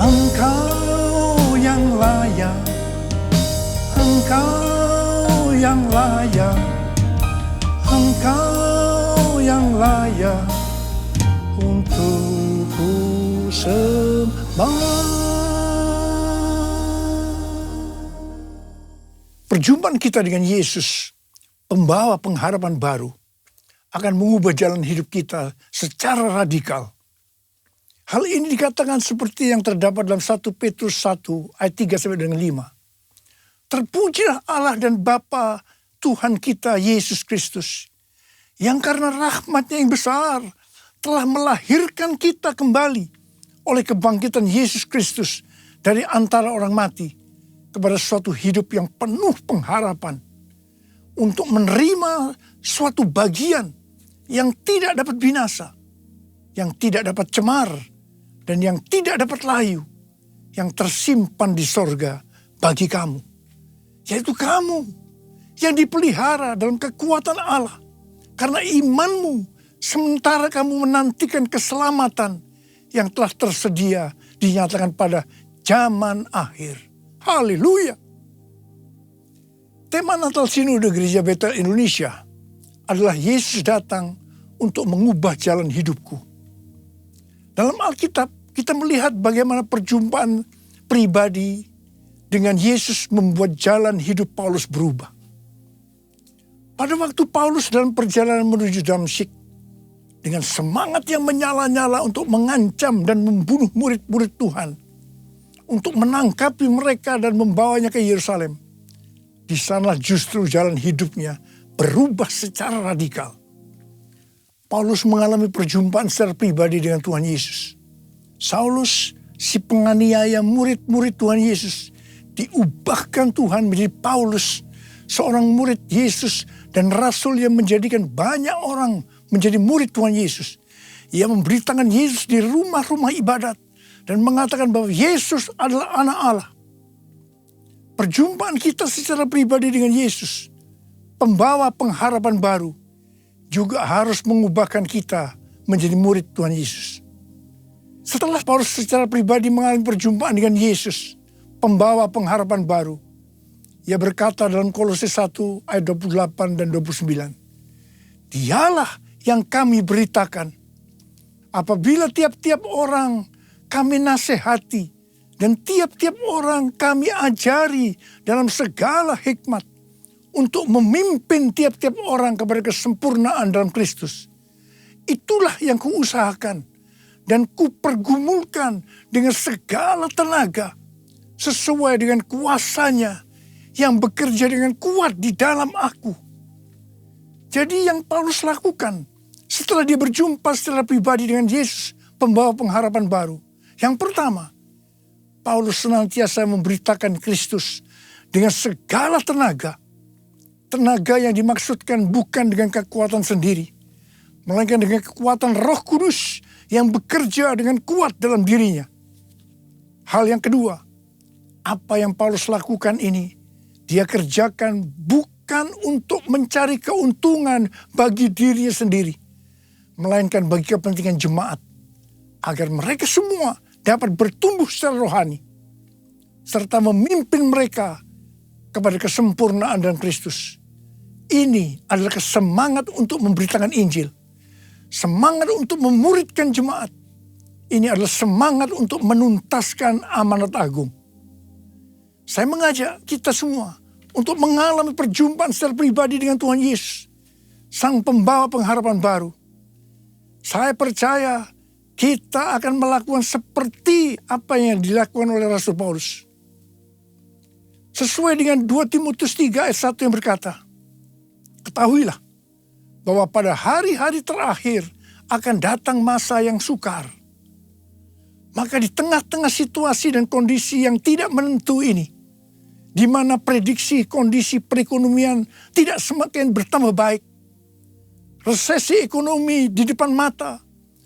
S6: Engkau yang layak, Engkau yang layak, Engkau yang layak untuk ku sembah. Perjumpaan kita dengan Yesus, pembawa pengharapan baru, akan mengubah jalan hidup kita secara radikal. Hal ini dikatakan seperti yang terdapat dalam 1 Petrus 1 ayat 3-5. Terpujilah Allah dan Bapa Tuhan kita Yesus Kristus, yang karena rahmat-Nya yang besar telah melahirkan kita kembali oleh kebangkitan Yesus Kristus dari antara orang mati kepada suatu hidup yang penuh pengharapan, untuk menerima suatu bagian yang tidak dapat binasa, yang tidak dapat cemar, dan yang tidak dapat layu, yang tersimpan di sorga bagi kamu. Yaitu kamu yang dipelihara dalam kekuatan Allah karena imanmu, sementara kamu menantikan keselamatan yang telah tersedia dinyatakan pada zaman akhir. Haleluya! Tema Natal Sinode Gereja Betel Indonesia adalah Yesus datang untuk mengubah jalan hidupku. Dalam Alkitab kita melihat bagaimana perjumpaan pribadi dengan Yesus membuat jalan hidup Paulus berubah. Pada waktu Paulus dalam perjalanan menuju Damsyik, dengan semangat yang menyala-nyala untuk mengancam dan membunuh murid-murid Tuhan, untuk menangkapi mereka dan membawanya ke Yerusalem, di sana justru jalan hidupnya berubah secara radikal. Paulus mengalami perjumpaan secara pribadi dengan Tuhan Yesus. Saulus, si penganiaya murid-murid Tuhan Yesus, diubahkan Tuhan menjadi Paulus, seorang murid Yesus dan rasul yang menjadikan banyak orang menjadi murid Tuhan Yesus. Ia memberitakan Yesus di rumah-rumah ibadat dan mengatakan bahwa Yesus adalah anak Allah. Perjumpaan kita secara pribadi dengan Yesus, pembawa pengharapan baru, juga harus mengubahkan kita menjadi murid Tuhan Yesus. Setelah Paulus secara pribadi mengalami perjumpaan dengan Yesus, pembawa pengharapan baru, ia berkata dalam Kolose 1 ayat 28 dan 29, Dialah yang kami beritakan, apabila tiap-tiap orang kami nasihati, dan tiap-tiap orang kami ajari dalam segala hikmat, untuk memimpin tiap-tiap orang kepada kesempurnaan dalam Kristus. Itulah yang kuusahakan dan kupergumulkan dengan segala tenaga, sesuai dengan kuasanya yang bekerja dengan kuat di dalam aku. Jadi yang Paulus lakukan setelah dia berjumpa secara pribadi dengan Yesus, pembawa pengharapan baru. Yang pertama, Paulus senantiasa memberitakan Kristus dengan segala tenaga. Tenaga yang dimaksudkan bukan dengan kekuatan sendiri, melainkan dengan kekuatan Roh Kudus yang bekerja dengan kuat dalam dirinya. Hal yang kedua, apa yang Paulus lakukan ini, dia kerjakan bukan untuk mencari keuntungan bagi dirinya sendiri, melainkan bagi kepentingan jemaat, agar mereka semua dapat bertumbuh secara rohani, serta memimpin mereka kepada kesempurnaan dalam Kristus. Ini adalah semangat untuk memberitakan Injil, semangat untuk memuridkan jemaat. Ini adalah semangat untuk menuntaskan amanat agung. Saya mengajak kita semua untuk mengalami perjumpaan secara pribadi dengan Tuhan Yesus, Sang Pembawa pengharapan baru. Saya percaya kita akan melakukan seperti apa yang dilakukan oleh Rasul Paulus. Sesuai dengan 2 Timotius 3 ayat 1 yang berkata, Ketahuilah bahwa pada hari-hari terakhir akan datang masa yang sukar. Maka di tengah-tengah situasi dan kondisi yang tidak menentu ini, di mana prediksi kondisi perekonomian tidak semakin bertambah baik, resesi ekonomi di depan mata,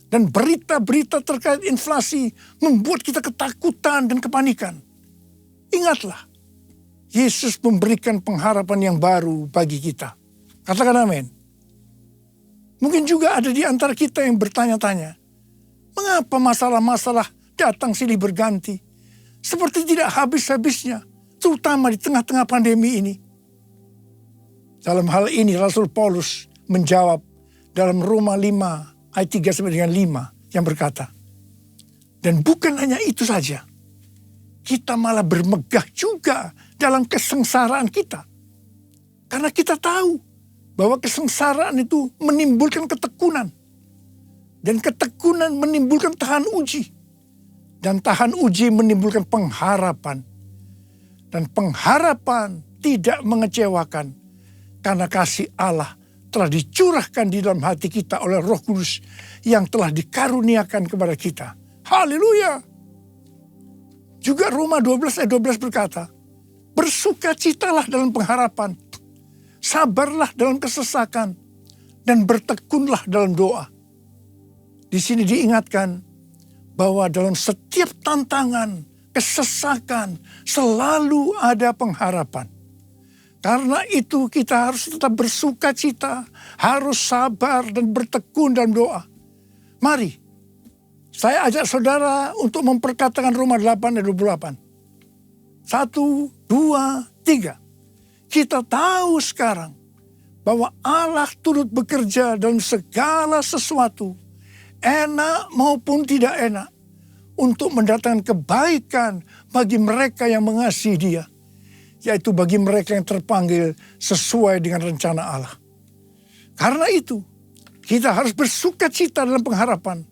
S6: dan berita-berita terkait inflasi membuat kita ketakutan dan kepanikan. Ingatlah, Yesus memberikan pengharapan yang baru bagi kita. Katakan amin. Mungkin juga ada di antara kita yang bertanya-tanya, mengapa masalah-masalah datang silih berganti, seperti tidak habis-habisnya, terutama di tengah-tengah pandemi ini. Dalam hal ini Rasul Paulus menjawab dalam Roma 5 ayat 3 sampai dengan 5 yang berkata, dan bukan hanya itu saja, kita malah bermegah juga dalam kesengsaraan kita. Karena kita tahu bahwa kesengsaraan itu menimbulkan ketekunan. Dan ketekunan menimbulkan tahan uji. Dan tahan uji menimbulkan pengharapan. Dan pengharapan tidak mengecewakan. Karena kasih Allah telah dicurahkan di dalam hati kita oleh Roh Kudus yang telah dikaruniakan kepada kita. Haleluya! Juga Roma 12 ayat 12 berkata, bersukacitalah dalam pengharapan, sabarlah dalam kesesakan, dan bertekunlah dalam doa. Di sini diingatkan bahwa dalam setiap tantangan, kesesakan, selalu ada pengharapan. Karena itu kita harus tetap bersukacita, harus sabar dan bertekun dalam doa. Mari, saya ajak saudara untuk memperkatakan Roma 8 ayat 28. 1, 2, 3. Kita tahu sekarang bahwa Allah turut bekerja dalam segala sesuatu, enak maupun tidak enak, untuk mendatangkan kebaikan bagi mereka yang mengasihi Dia, yaitu bagi mereka yang terpanggil sesuai dengan rencana Allah. Karena itu, kita harus bersukacita dalam pengharapan,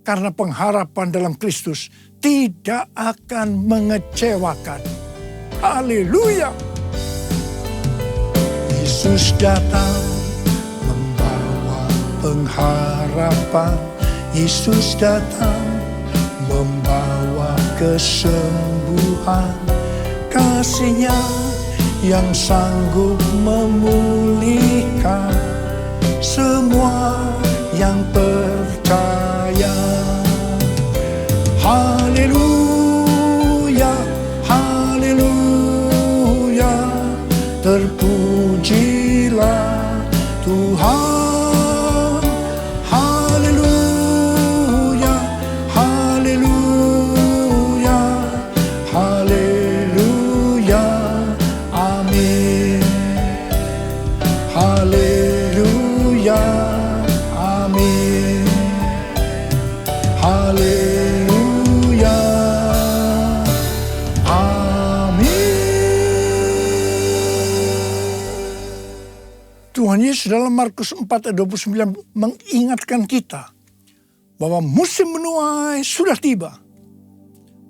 S6: karena pengharapan dalam Kristus tidak akan mengecewakan. Haleluya! Yesus datang membawa pengharapan. Yesus datang membawa kesembuhan. Kasih-Nya yang sanggup memulihkan semua yang percaya. Haleluya, haleluya, terpujilah Tuhan Tuhan Yesus dalam Markus 4 ayat 29 mengingatkan kita bahwa musim menuai sudah tiba.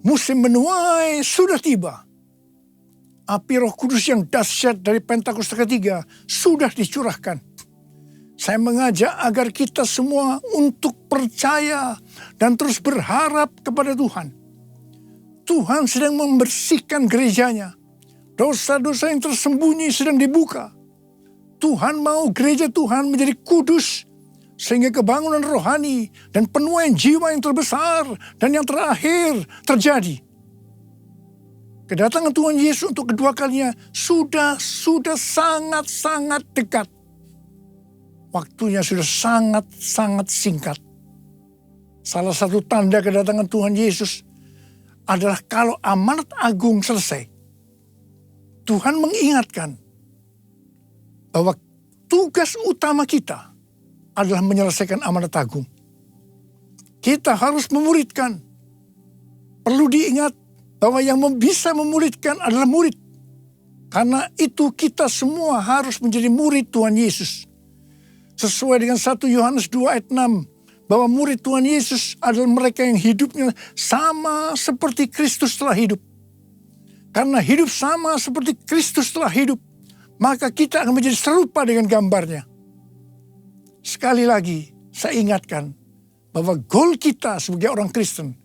S6: Musim menuai sudah tiba. Api Roh Kudus yang dahsyat dari Pentakosta ketiga sudah dicurahkan. Saya mengajak agar kita semua untuk percaya dan terus berharap kepada Tuhan. Tuhan sedang membersihkan gerejanya. Dosa-dosa yang tersembunyi sedang dibuka. Tuhan mau gereja Tuhan menjadi kudus, sehingga kebangunan rohani dan penuaian jiwa yang terbesar dan yang terakhir terjadi. Kedatangan Tuhan Yesus untuk kedua kalinya sudah sangat-sangat dekat. Waktunya sudah sangat-sangat singkat. Salah satu tanda kedatangan Tuhan Yesus adalah kalau amanat agung selesai. Tuhan mengingatkan bahwa tugas utama kita adalah menyelesaikan amanat agung. Kita harus memuridkan. Perlu diingat bahwa yang bisa memuridkan adalah murid. Karena itu kita semua harus menjadi murid Tuhan Yesus. Sesuai dengan 1 Yohanes 2 ayat 6. Bahwa murid Tuhan Yesus adalah mereka yang hidupnya sama seperti Kristus telah hidup. Karena hidup sama seperti Kristus telah hidup, maka kita akan menjadi serupa dengan gambarnya. Sekali lagi, saya ingatkan bahwa goal kita sebagai orang Kristen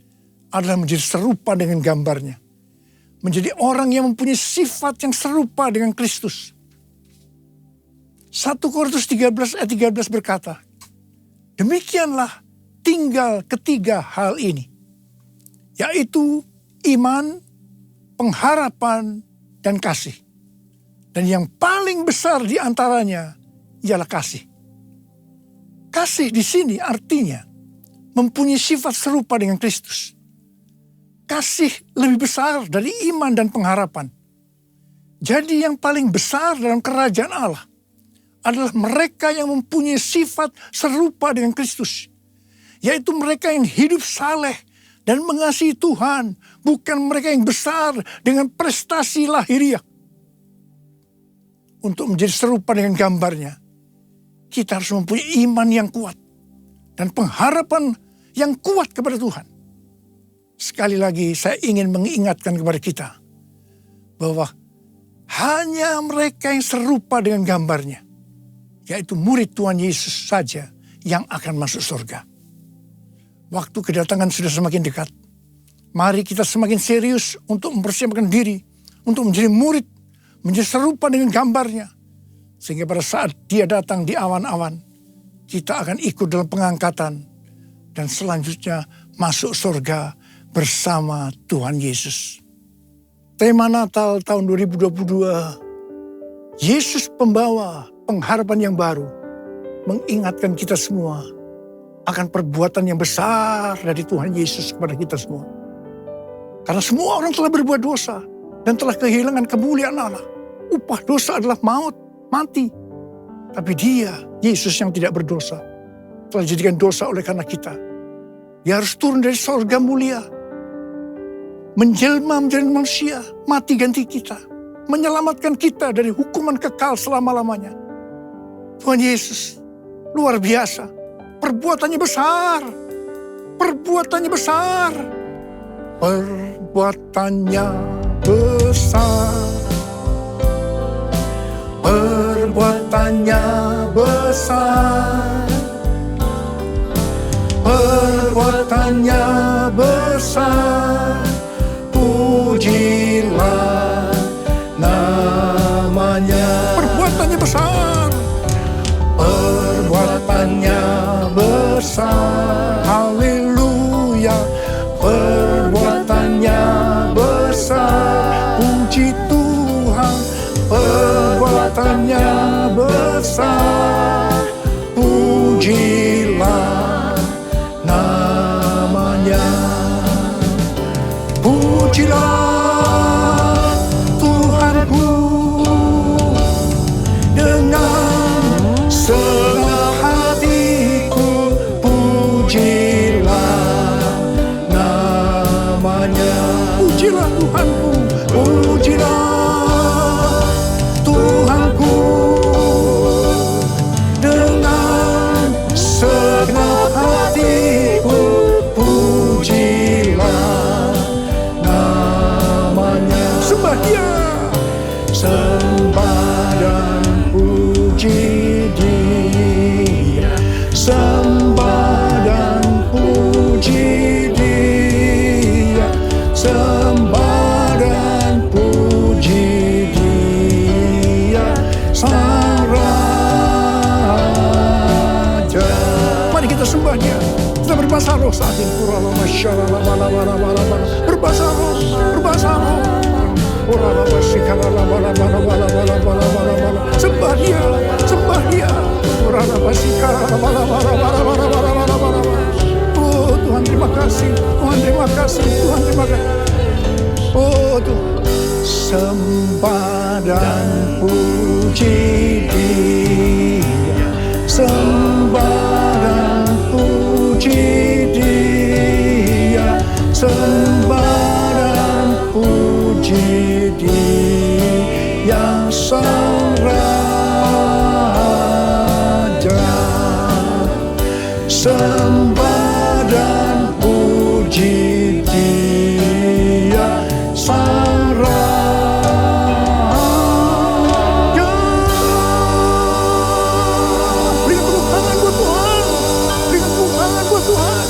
S6: adalah menjadi serupa dengan gambarnya. Menjadi orang yang mempunyai sifat yang serupa dengan Kristus. 1 Korintus 13 ayat 13 berkata, demikianlah tinggal ketiga hal ini, yaitu iman, pengharapan, dan kasih. Dan yang paling besar di antaranya ialah kasih. Kasih di sini artinya mempunyai sifat serupa dengan Kristus. Kasih lebih besar dari iman dan pengharapan. Jadi yang paling besar dalam kerajaan Allah adalah mereka yang mempunyai sifat serupa dengan Kristus. Yaitu mereka yang hidup saleh dan mengasihi Tuhan. Bukan mereka yang besar dengan prestasi lahiriah. Untuk menjadi serupa dengan gambarnya, kita harus mempunyai iman yang kuat. Dan pengharapan yang kuat kepada Tuhan. Sekali lagi saya ingin mengingatkan kepada kita. Bahwa hanya mereka yang serupa dengan gambarnya, yaitu murid Tuhan Yesus saja yang akan masuk surga. Waktu kedatangan sudah semakin dekat. Mari kita semakin serius untuk mempersiapkan diri. Untuk menjadi murid. Menjadi serupa dengan gambarnya. Sehingga pada saat dia datang di awan-awan. Kita akan ikut dalam pengangkatan. Dan selanjutnya masuk surga bersama Tuhan Yesus. Tema Natal tahun 2022. Yesus pembawa pengharapan yang baru. Mengingatkan kita semua akan perbuatan yang besar dari Tuhan Yesus kepada kita semua. Karena semua orang telah berbuat dosa dan telah kehilangan kemuliaan Allah. Upah dosa adalah maut, mati. Tapi dia, Yesus yang tidak berdosa, telah dijadikan dosa oleh karena kita. Dia harus turun dari surga mulia, menjelma menjadi manusia, mati ganti kita, menyelamatkan kita dari hukuman kekal selama-lamanya. Tuhan Yesus luar biasa. Perbuatannya besar. Perbuatannya besar. Perbuatannya besar. Perbuatannya besar. Perbuatannya besar. Pujilah namanya. Perbuatannya besar. Perbuatannya besar. Haleluya. Perbuatannya besar. Puji Tuhan. Perbuatannya besar. Pujilah namanya. Pujilah Tuhanku dengan senang hati. sembah dan puji Dia, sembah dan puji Dia, sembah dan puji Dia, Sang Raja. Mari kita sembah Dia. Kita berbahasa roh saat ini. Berbahasa roh, berbahasa roh. Sembah Dia, sembah Dia. Oh Tuhan terima kasih, Tuhan terima kasih, Tuhan terima kasih. Oh Tuhan, sembah dan puji Dia, sembah dan puji Dia, sembah dan puji Dia, Sang Raja. Sembah dan puji Dia, Sang Raja. Berikan tepuk tangan buat Tuhan, berikan tepuk tangan buat Tuhan.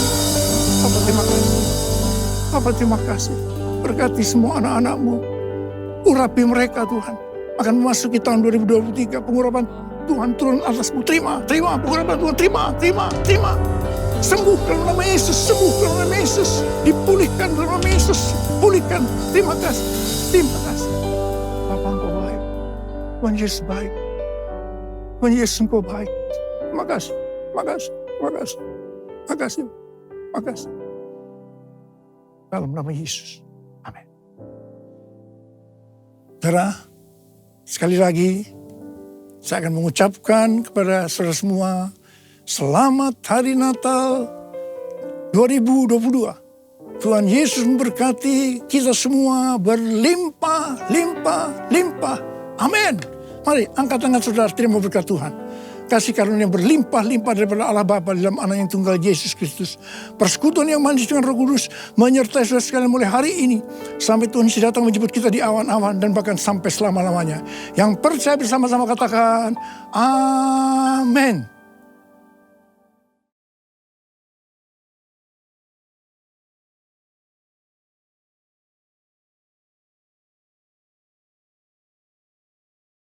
S6: Bapa terima kasih, Bapa terima kasih. Berkati semua anak-anak-Mu, urapi mereka Tuhan. Akan memasuki tahun 2023, pengurapan Tuhan turun atasmu. Terima pengurapan Tuhan, terima. Sembuh dalam nama Yesus, sembuh dalam nama Yesus. Dipulihkan dalam nama Yesus, pulihkan. Terima kasih. Bapa Engkau baik, Tuhan Yesus baik, Tuhan Yesus Engkau baik. Terima kasih. Dalam nama Yesus, amin. Saudara, sekali lagi saya akan mengucapkan kepada saudara semua, selamat Hari Natal 2022. Tuhan Yesus memberkati kita semua berlimpah. Amin. Mari angkat tangan saudara, terima berkat Tuhan. Kasih karunia yang berlimpah-limpah daripada Allah Bapa dalam Anak yang tunggal Yesus Kristus. Persekutuan yang manis dengan Roh Kudus menyertai saudara sekalian mulai hari ini sampai Tuhan Yesus datang menjemput kita di awan-awan dan bahkan sampai selama-lamanya. Yang percaya bersama-sama katakan amin.